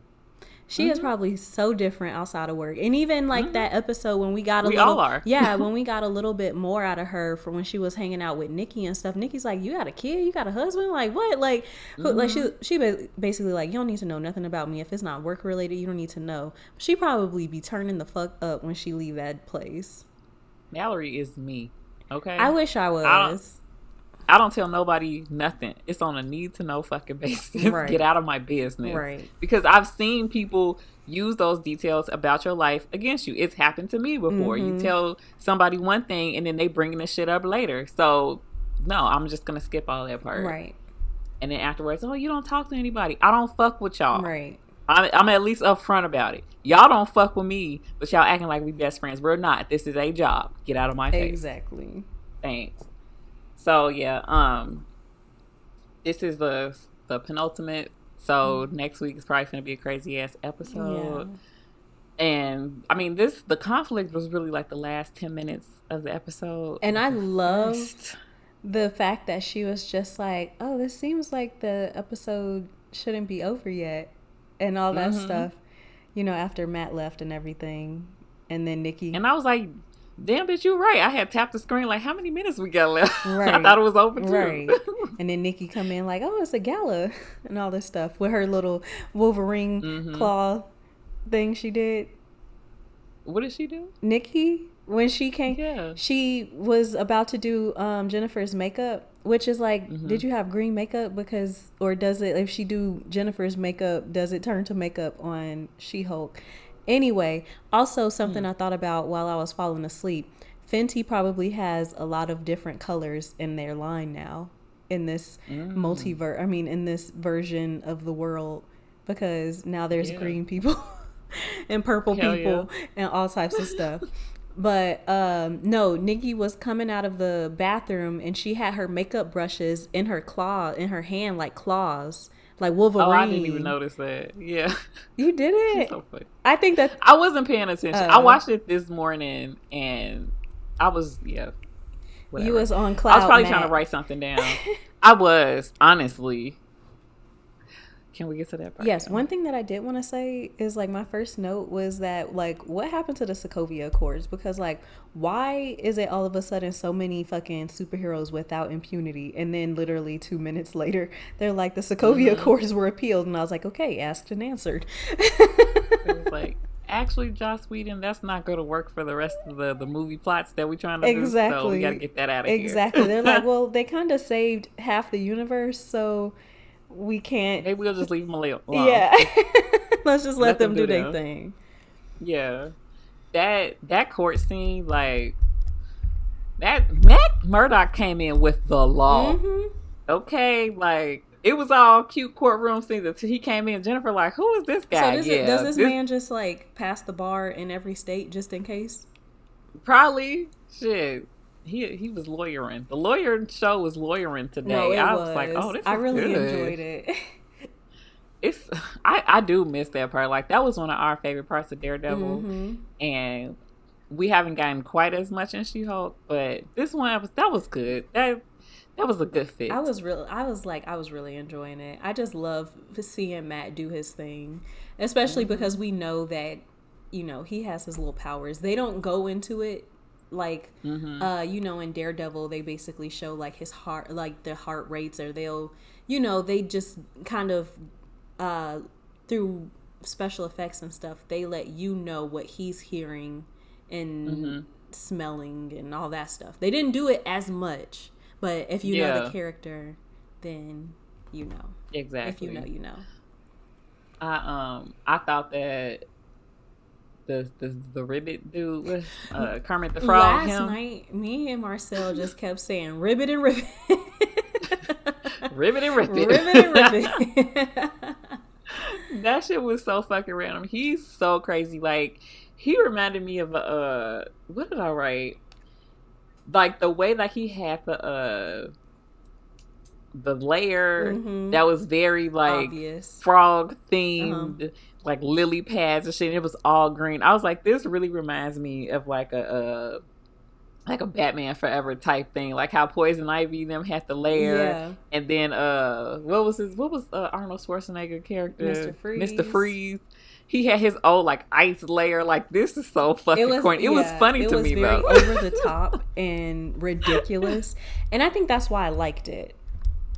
She is probably so different outside of work. And even like that episode when we got a little, all are. Yeah, when we got a little bit more out of her for when she was hanging out with Nikki and stuff. Nikki's like, you got a kid? You got a husband? Like what? Like, like she basically like, you don't need to know nothing about me. If it's not work related, you don't need to know. She probably be turning the fuck up when she leave that place. Mallory is me. Okay. I wish I was. I don't tell nobody nothing. It's on a need to know fucking basis. Right. Get out of my business. Right. Because I've seen people use those details about your life against you. It's happened to me before. You tell somebody one thing and then they bringing this shit up later. So no, I'm just gonna skip all that part. Right. And then afterwards, oh, you don't talk to anybody. I don't fuck with y'all. Right. I'm at least upfront about it. Y'all don't fuck with me, but y'all acting like we best friends. We're not. This is a job. Get out of my face. Exactly. Thanks. So yeah, this is the penultimate. So next week is probably gonna be a crazy ass episode. Yeah. And I mean, the conflict was really like the last 10 minutes of the episode. And I loved the fact that she was just like, oh, this seems like the episode shouldn't be over yet, and all that stuff. You know, after Matt left and everything, and then Nikki. And I was like, damn, bitch, you're right. I had tapped the screen like, how many minutes we got left? Right. I thought it was over too. Right. And then Nikki come in like, oh, it's a gala and all this stuff with her little Wolverine claw thing she did. What did she do? Nikki, when she came, she was about to do Jennifer's makeup, which is like, did you have green makeup? Because, or does it, if she do Jennifer's makeup, does it turn to makeup on She-Hulk? Anyway, also something I thought about while I was falling asleep. Fenty probably has a lot of different colors in their line now in this multiverse. I mean, in this version of the world, because now there's green people and purple people and all types of stuff. But no, Nikki was coming out of the bathroom and she had her makeup brushes in her hand, like claws. Like Wolverine. Oh, I didn't even notice that. Yeah. You did it? She's so funny. I think that... I wasn't paying attention. I watched it this morning and I was, whatever. You was on cloud, I was probably trying to write something down. I was, honestly. Can we get to that part? Yes, one thing that I did want to say is like my first note was that like what happened to the Sokovia Accords? Because like why is it all of a sudden so many fucking superheroes without impunity, and then literally 2 minutes later they're like the Sokovia Accords were appealed, and I was like, okay, asked and answered. It was like, actually, Joss Whedon, that's not going to work for the rest of the movie plots that we're trying to do. So we got to get that out of here. Exactly. They're like, well, they kind of saved half the universe, so we can't. Maybe we'll just leave them alone. Yeah. Let's just let them do their thing. Yeah. That court scene, like, that Matt Murdock came in with the law. Mm-hmm. Okay, like, it was all cute courtroom scenes until he came in. Jennifer, like, who is this guy? So does this man just, like, pass the bar in every state just in case? Probably. Shit. He was lawyering. The lawyer show was lawyering today. No, I was like, oh, this is I really good. enjoyed it. I do miss that part. Like, that was one of our favorite parts of Daredevil. Mm-hmm. And we haven't gotten quite as much in She-Hulk, but this one, that was good. That was a good fit. I was really enjoying it. I just love seeing Matt do his thing, especially because we know that, you know, he has his little powers. They don't go into it like, you know, in Daredevil, they basically show like his heart, like the heart rates, or they'll, you know, they just kind of, through special effects and stuff, they let you know what he's hearing and smelling and all that stuff. They didn't do it as much. But if you know the character, then you know. Exactly. If you know, you know. I thought that the ribbit dude, Kermit the Frog. Last night, me and Marcel just kept saying ribbit and ribbit. Ribbit and ribbit. Ribbit and ribbit. That shit was so fucking random. He's so crazy. Like, he reminded me of what did I write? Like, the way that he had the layer that was very, like, obvious. Frog themed, like, lily pads and shit. And it was all green. I was like, this really reminds me of, like, a Batman Forever type thing. Like, how Poison Ivy them had the layer. Yeah. And then, what was Arnold Schwarzenegger character? Mr. Freeze. He had his own, like, ice layer. Like, this is so fucking corny. It was funny to me, though. It was very over the top and ridiculous. And I think that's why I liked it.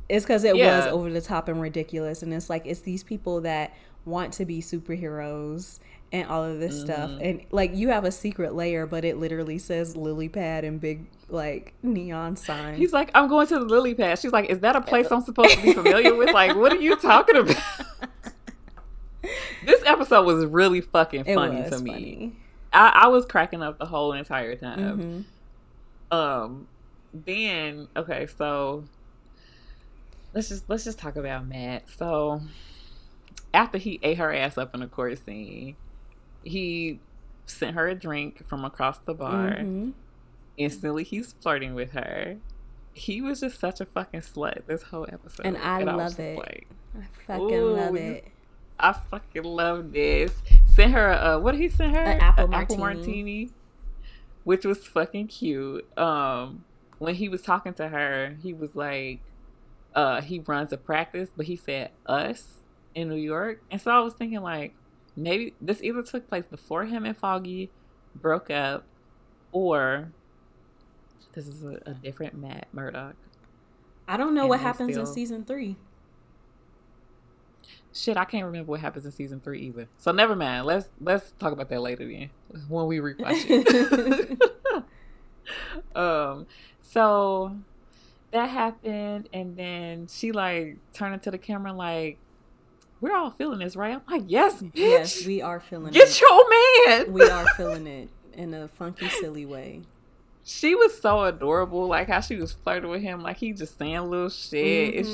It's because it was over the top and ridiculous. And it's like, it's these people that want to be superheroes and all of this stuff. And, like, you have a secret layer, but it literally says lily pad and big, like, neon sign. He's like, I'm going to the lily pad. She's like, is that a place I'm supposed to be familiar with? Like, what are you talking about? This episode was really fucking funny to me. I was cracking up the whole entire time. Then, okay, so let's just talk about Matt. So after he ate her ass up in the court scene, he sent her a drink from across the bar. Instantly, he's flirting with her. He was just such a fucking slut this whole episode, and I love it. Like, I fucking love it. I fucking love this. Sent her what did he send her? An apple martini, which was fucking cute. When he was talking to her, he was like, he runs a practice, but he said us in New York. And so I was thinking, like, maybe this either took place before him and Foggy broke up, or this is a different Matt Murdock. I don't know what happens in season 3. Shit, I can't remember what happens in season 3 either. So never mind. Let's talk about that later then, when we rewatch it. So that happened, and then she, like, turned into the camera like, we're all feeling this, right? I'm like, yes, bitch. Yes, we are feeling it. Get your man. We are feeling it in a funky, silly way. She was so adorable, like how she was flirting with him, like he just saying little shit. And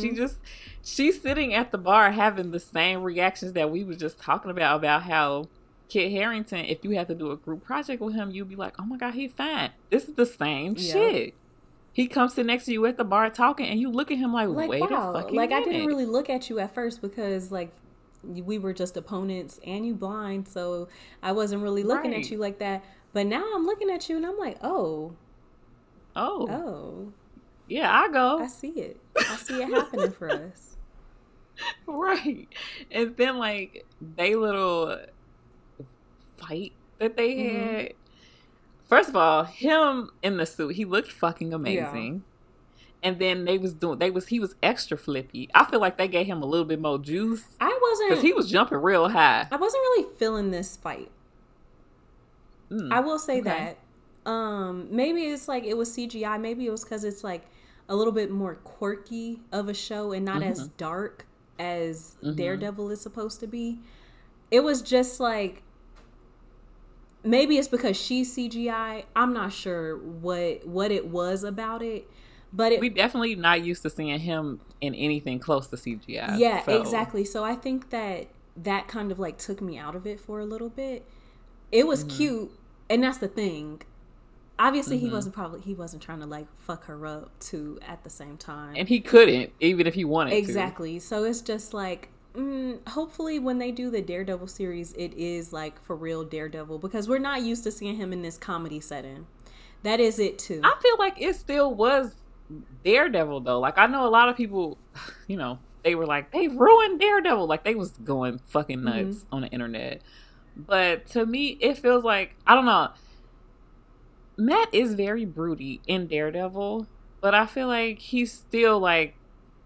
she's sitting at the bar having the same reactions that we was just talking about how Kit Harington, if you have to do a group project with him, you'd be like, oh my God, he's fine. This is the same shit. He comes sit next to you at the bar talking, and you look at him like wait wow. a fucking like minute. I didn't really look at you at first because, like, we were just opponents and you blind, so I wasn't really looking at you like that. But now I'm looking at you and I'm like, oh. Yeah, I go. I see it. I see it happening for us. Right. And then like they little fight that they had. First of all, him in the suit, he looked fucking amazing. And then he was extra flippy. I feel like they gave him a little bit more juice. Because he was jumping real high. I wasn't really feeling this fight. I will say that. Maybe it's like it was CGI. Maybe it was because it's like a little bit more quirky of a show and not as dark as Daredevil is supposed to be. It was just like, maybe it's because she's CGI. I'm not sure what it was about it. But we definitely not used to seeing him in anything close to CGI. Yeah, exactly. So I think that kind of like took me out of it for a little bit. It was cute, and that's the thing. Obviously, he wasn't trying to like fuck her up too at the same time, and he couldn't even if he wanted to. Exactly. So it's just like, hopefully when they do the Daredevil series, it is like for real Daredevil, because we're not used to seeing him in this comedy setting. That is it too. I feel like it still was Daredevil though. Like, I know a lot of people, they were like, they ruined Daredevil. Like, they was going fucking nuts on the internet. But to me, it feels like, I don't know, Matt is very broody in Daredevil, but I feel like he's still like,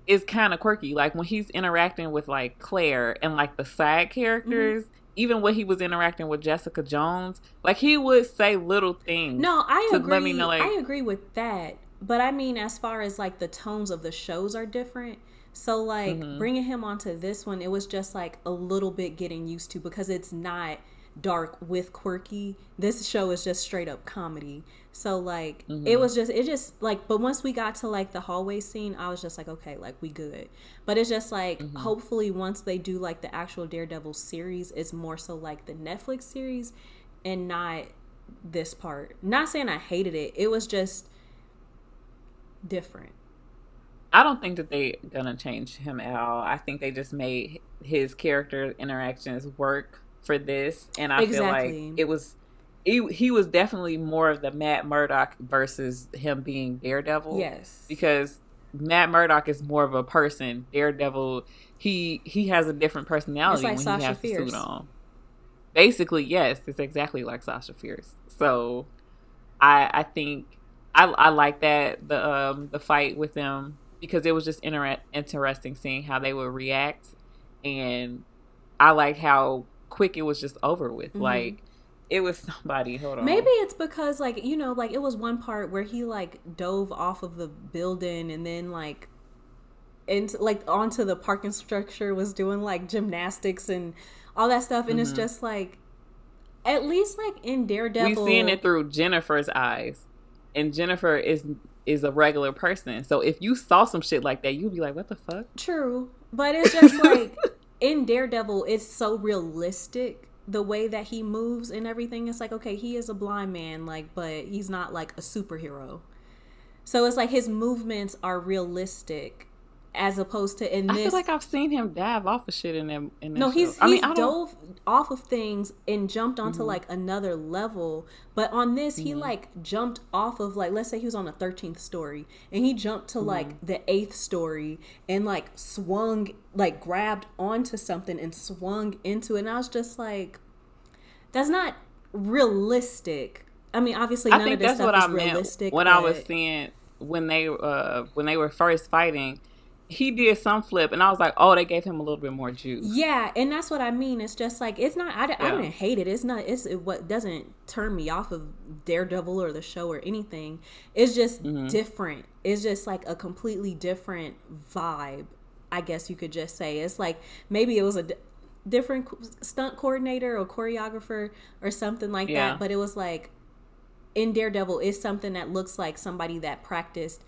is kind of quirky. Like when he's interacting with like Claire and like the side characters, even when he was interacting with Jessica Jones, like he would say little things. No, I agree. Let me know, like, I agree with that. But I mean, as far as like the tones of the shows are different. So like bringing him onto this one, it was just like a little bit getting used to, because it's not dark with quirky. This show is just straight up comedy. So like it just like, but once we got to like the hallway scene, I was just like, okay, like we good. But it's just like, hopefully once they do like the actual Daredevil series, it's more so like the Netflix series and not this part. Not saying I hated it. It was just different. I don't think that they gonna change him at all. I think they just made his character interactions work for this, and I feel like it was he was definitely more of the Matt Murdock versus him being Daredevil. Yes, because Matt Murdock is more of a person. Daredevil, he has a different personality like when Sasha he has Fierce. the suit on. Basically, yes, it's exactly like Sasha Fierce. So I think I like that the fight with them, because it was just interesting seeing how they would react, and I like how quick it was just over with. Like, it was somebody. Hold on. Maybe it's because like, like it was one part where he like dove off of the building and then like into like onto the parking structure, was doing like gymnastics and all that stuff, and it's just like, at least like in Daredevil, we seeing it through Jennifer's eyes, and Jennifer is a regular person. So if you saw some shit like that, you'd be like, what the fuck? True. But it's just like, in Daredevil, it's so realistic, the way that he moves and everything. It's like, okay, he is a blind man, like, but he's not like a superhero. So it's like his movements are realistic, as opposed to in this. I feel like I've seen him dive off of shit in them. No, he's dove off of things and jumped onto like another level. But on this, he like jumped off of, like, let's say he was on the 13th story and he jumped to like the 8th story and like swung, like grabbed onto something and swung into it. And I was just like, that's not realistic. I mean, obviously none of this stuff is realistic. When I was seeing when they were first fighting, he did some flip, and I was like, oh, they gave him a little bit more juice. Yeah, and that's what I mean. It's just like, it's not, I didn't hate it. It's not, what doesn't turn me off of Daredevil or the show or anything. It's just different. It's just like a completely different vibe, I guess you could just say. It's like, maybe it was a different stunt coordinator or choreographer or something like that, but it was like, in Daredevil, it's something that looks like somebody that practiced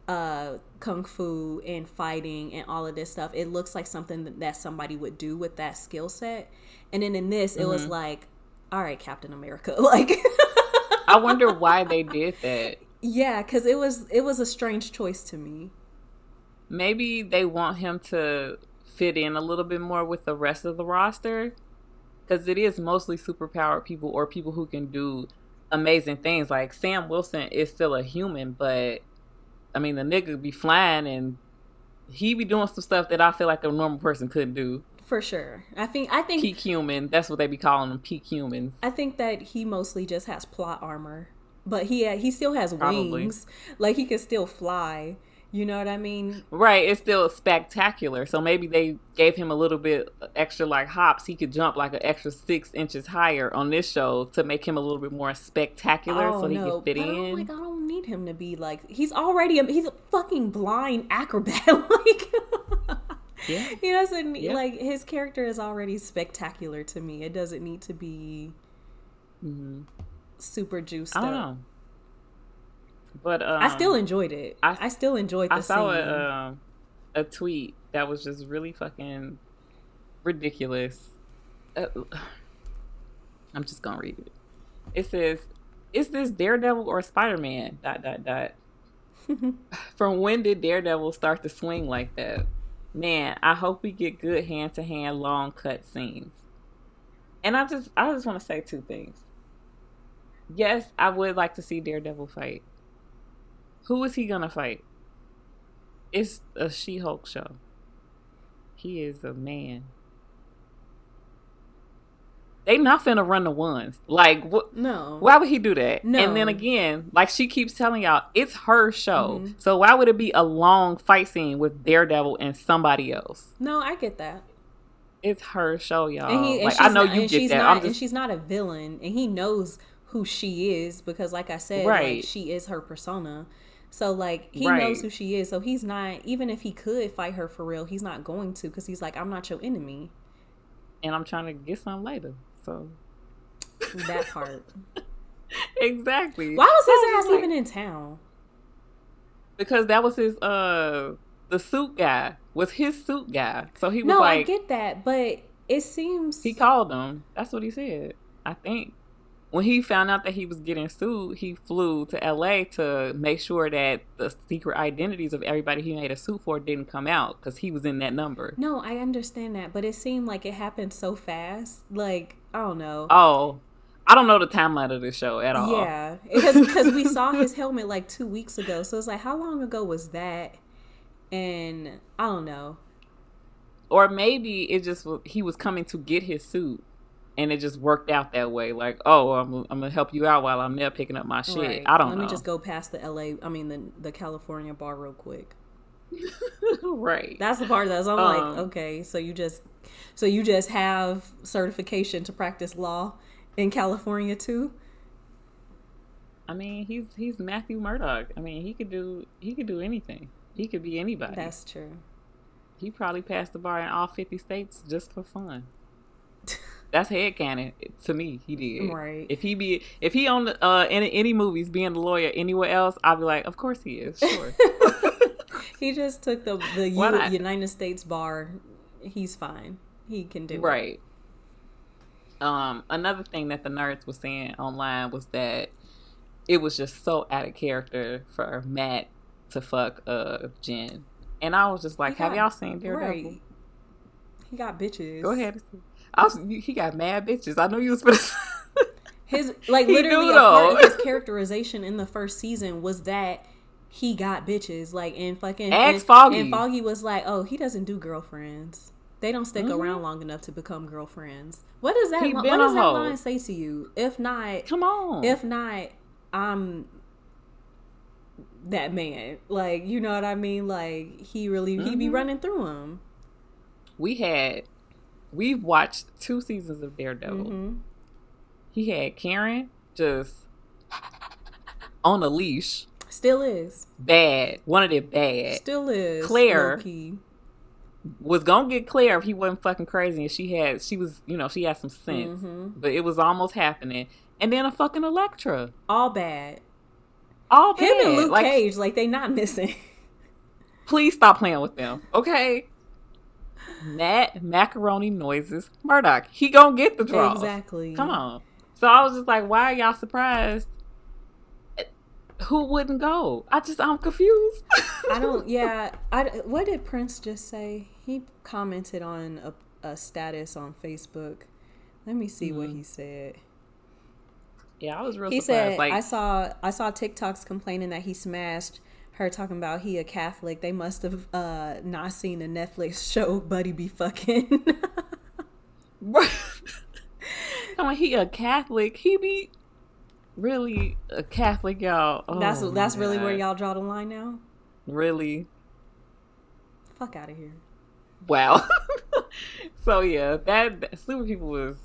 kung fu and fighting and all of this stuff. It looks like something that somebody would do with that skill set. And then in this, it was like, all right, Captain America. Like, I wonder why they did that. Yeah, because it was a strange choice to me. Maybe they want him to fit in a little bit more with the rest of the roster, because it is mostly superpowered people or people who can do amazing things. Like, Sam Wilson is still a human, but I mean, the nigga be flying and he be doing some stuff that I feel like a normal person couldn't do. For sure. I think peak human. That's what they be calling them, peak humans. I think that he mostly just has plot armor, but he still has wings. Like he can still fly. You know what I mean? Right. It's still spectacular. So maybe they gave him a little bit extra like hops. He could jump like an extra 6 inches higher on this show to make him a little bit more spectacular, so he can fit in. I don't need him to be like he's a fucking blind acrobat. Like. Yeah. He doesn't like his character is already spectacular to me. It doesn't need to be super juiced up. I don't know. But I still enjoyed it. I still enjoyed the scene. I saw a tweet that was just really fucking ridiculous. I'm just gonna read it. It says, "Is this Daredevil or Spider-Man? ... From when did Daredevil start to swing like that? Man, I hope we get good hand-to-hand long cut scenes." And I just want to say 2 things. Yes, I would like to see Daredevil fight. Who is he gonna fight? It's a She-Hulk show. He is a man. They not finna run the ones. Like, what? No. Why would he do that? No. And then again, like she keeps telling y'all, it's her show. So why would it be a long fight scene with Daredevil and somebody else? No, I get that. It's her show, y'all. And I know you get that. And she's not a villain, and he knows who she is because, like I said, like, she is her persona. So, like, he knows who she is. So he's not, even if he could fight her for real, he's not going to because he's like, I'm not your enemy. And I'm trying to get some later. So that part. Exactly. Why was his ass even in town? Because that was his the suit guy was his suit guy. So he was like, I get that, but it seems he called him. That's what he said. I think when he found out that he was getting sued, he flew to LA to make sure that the secret identities of everybody he made a suit for didn't come out because he was in that number. No, I understand that, but it seemed like it happened so fast. Like, I don't know. Oh, I don't know the timeline of this show at all. Yeah, because we saw his helmet like 2 weeks ago. So it's like, how long ago was that? And I don't know. Or maybe it just he was coming to get his suit. And it just worked out that way. Like, oh, I'm going to help you out while I'm there picking up my shit. Right. I don't know. Let me just go past the California bar real quick. Right. That's the part that's I'm like, okay, so you just have certification to practice law in California too? I mean, he's Matthew Murdock. I mean, he could do anything. He could be anybody. That's true. He probably passed the bar in all 50 states just for fun. That's headcanon to me. He did. Right. If he on in any movies being a lawyer anywhere else, I'd be like, of course he is. Sure. He just took the United States bar. He's fine. He can do it. Right. Another thing that the nerds was saying online was that it was just so out of character for Matt to fuck Jen, and I was just like, have y'all seen Daredevil? Right. He got bitches. Go ahead. He got mad bitches. I know you was supposed to... His literally a part of his characterization in the first season was that he got bitches. Like, and fucking Foggy. And Foggy was like, oh, he doesn't do girlfriends. They don't stick around long enough to become girlfriends. What does that line say to you? If not, come on. If not, I'm that man. Like, you know what I mean? Like, he be running through them. We've watched 2 seasons of Daredevil. Mm-hmm. He had Karen just on a leash. Still is. Bad. One of them bad. Still is. Claire was gonna get Claire if he wasn't fucking crazy, and she had some sense. Mm-hmm. But it was almost happening. And then a fucking Elektra. All bad. All bad. Him and Luke Cage, like, they not missing. Please stop playing with them. Okay? Matt Macaroni Noises Murdoch. He gonna get the draws. Exactly. Come on. So I was just like, why are y'all surprised? Who wouldn't go? I'm confused. What did Prince just say? He commented on a status on Facebook. Let me see what he said. Yeah, I was real surprised. He said, like, I saw TikToks complaining that he smashed her talking about he a Catholic. They must have not seen the Netflix show Buddy Be Fucking. Come on, he a Catholic. He be really a Catholic, y'all. Oh, that's really where y'all draw the line now? Really? Fuck out of here. Wow. So yeah, that Super People was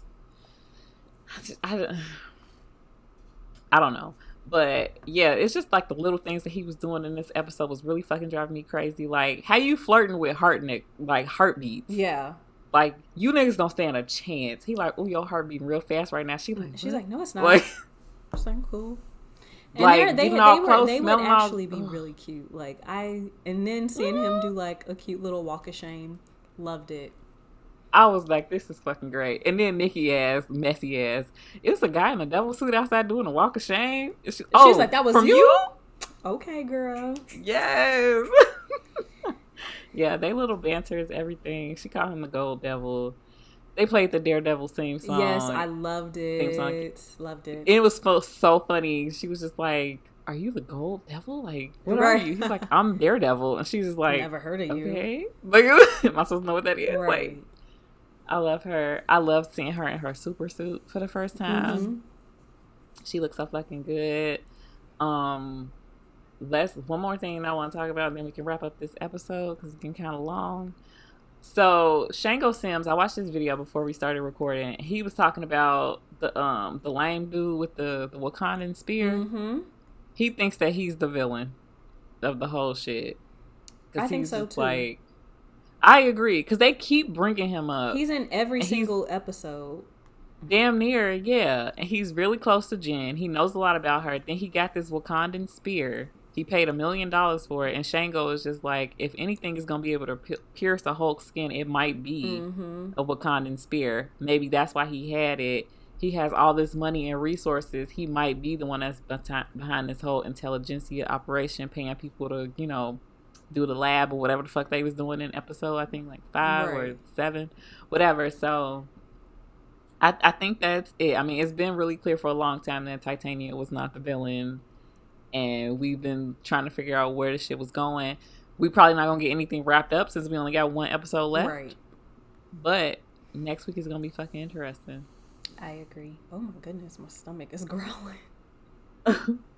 I don't know. But yeah, it's just like the little things that he was doing in this episode was really fucking driving me crazy. Like, how you flirting with heartbeats? Yeah. Like, you niggas don't stand a chance. He like, oh, your heart beating real fast right now. She's like, no, it's not. Like, it's like, cool. And like, they would actually be ugh. really cute. Like, and then seeing him do like a cute little walk of shame, loved it. I was like, this is fucking great. And then Nikki ass, messy ass. It was a guy in a devil suit outside doing a walk of shame. She's like, that was from you? Okay, girl. Yes. Yeah, they little banter is everything. She called him the Gold Devil. They played the Daredevil theme song. Yes, I loved it. Loved it. It was so funny. She was just like, are you the Gold Devil? Like, what are you? He's like, I'm Daredevil. And she's just like, never heard of you. Okay. Like, am I supposed to know what that is? Right. Like, I love her. I love seeing her in her super suit for the first time. Mm-hmm. She looks so fucking good. One more thing I want to talk about, and then we can wrap up this episode because it's getting kind of long. So Shango Sims, I watched this video before we started recording. He was talking about the lame dude with the Wakandan spear. Mm-hmm. He thinks that he's the villain of the whole shit. I think so too. Like, I agree, because they keep bringing him up. He's in every single episode. Damn near, yeah. And he's really close to Jen. He knows a lot about her. Then he got this Wakandan spear. He paid $1 million for it. And Shango is just like, if anything is going to be able to pierce the Hulk's skin, it might be a Wakandan spear. Maybe that's why he had it. He has all this money and resources. He might be the one that's behind this whole intelligentsia operation, paying people to, do the lab or whatever the fuck they was doing in episode, I think, like 5 or 7, whatever. So I think that's it. I mean, it's been really clear for a long time that Titania was not the villain, and we've been trying to figure out where this shit was going. We probably not gonna get anything wrapped up since we only got 1 episode left. Right. But next week is gonna be fucking interesting. I agree. Oh my goodness, my stomach is growling.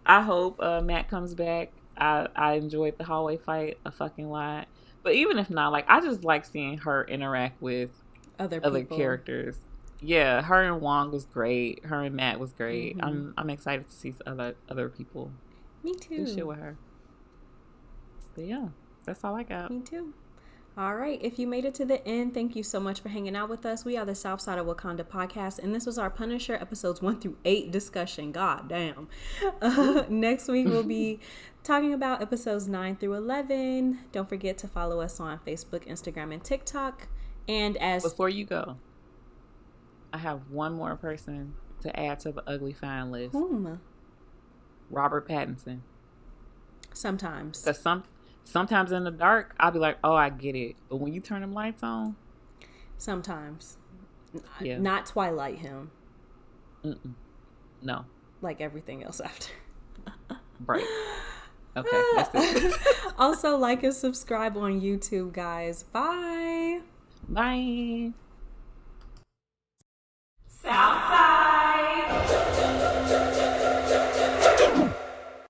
I hope Matt comes back. I enjoyed the hallway fight a fucking lot. But even if not, like, I just like seeing her interact with other characters. Yeah, her and Wong was great. Her and Matt was great. Mm-hmm. I'm excited to see other people. Me too. Do shit with her. But yeah, that's all I got. Me too. All right. If you made it to the end, thank you so much for hanging out with us. We are the Southside of Wakanda podcast, and this was our Punisher episodes 1 through 8 discussion. God damn. Next week we'll be talking about episodes 9 through 11. Don't forget to follow us on Facebook, Instagram, and TikTok. And before you go, I have one more person to add to the ugly fine list. Whom? Robert Pattinson. Sometimes. Because sometimes in the dark, I'll be like, oh, I get it. But when you turn them lights on. Sometimes. Yeah. Not Twilight him. Mm-mm. No. Like everything else after. Right. Okay. That's it. Also, like and subscribe on YouTube, guys. Bye. Bye.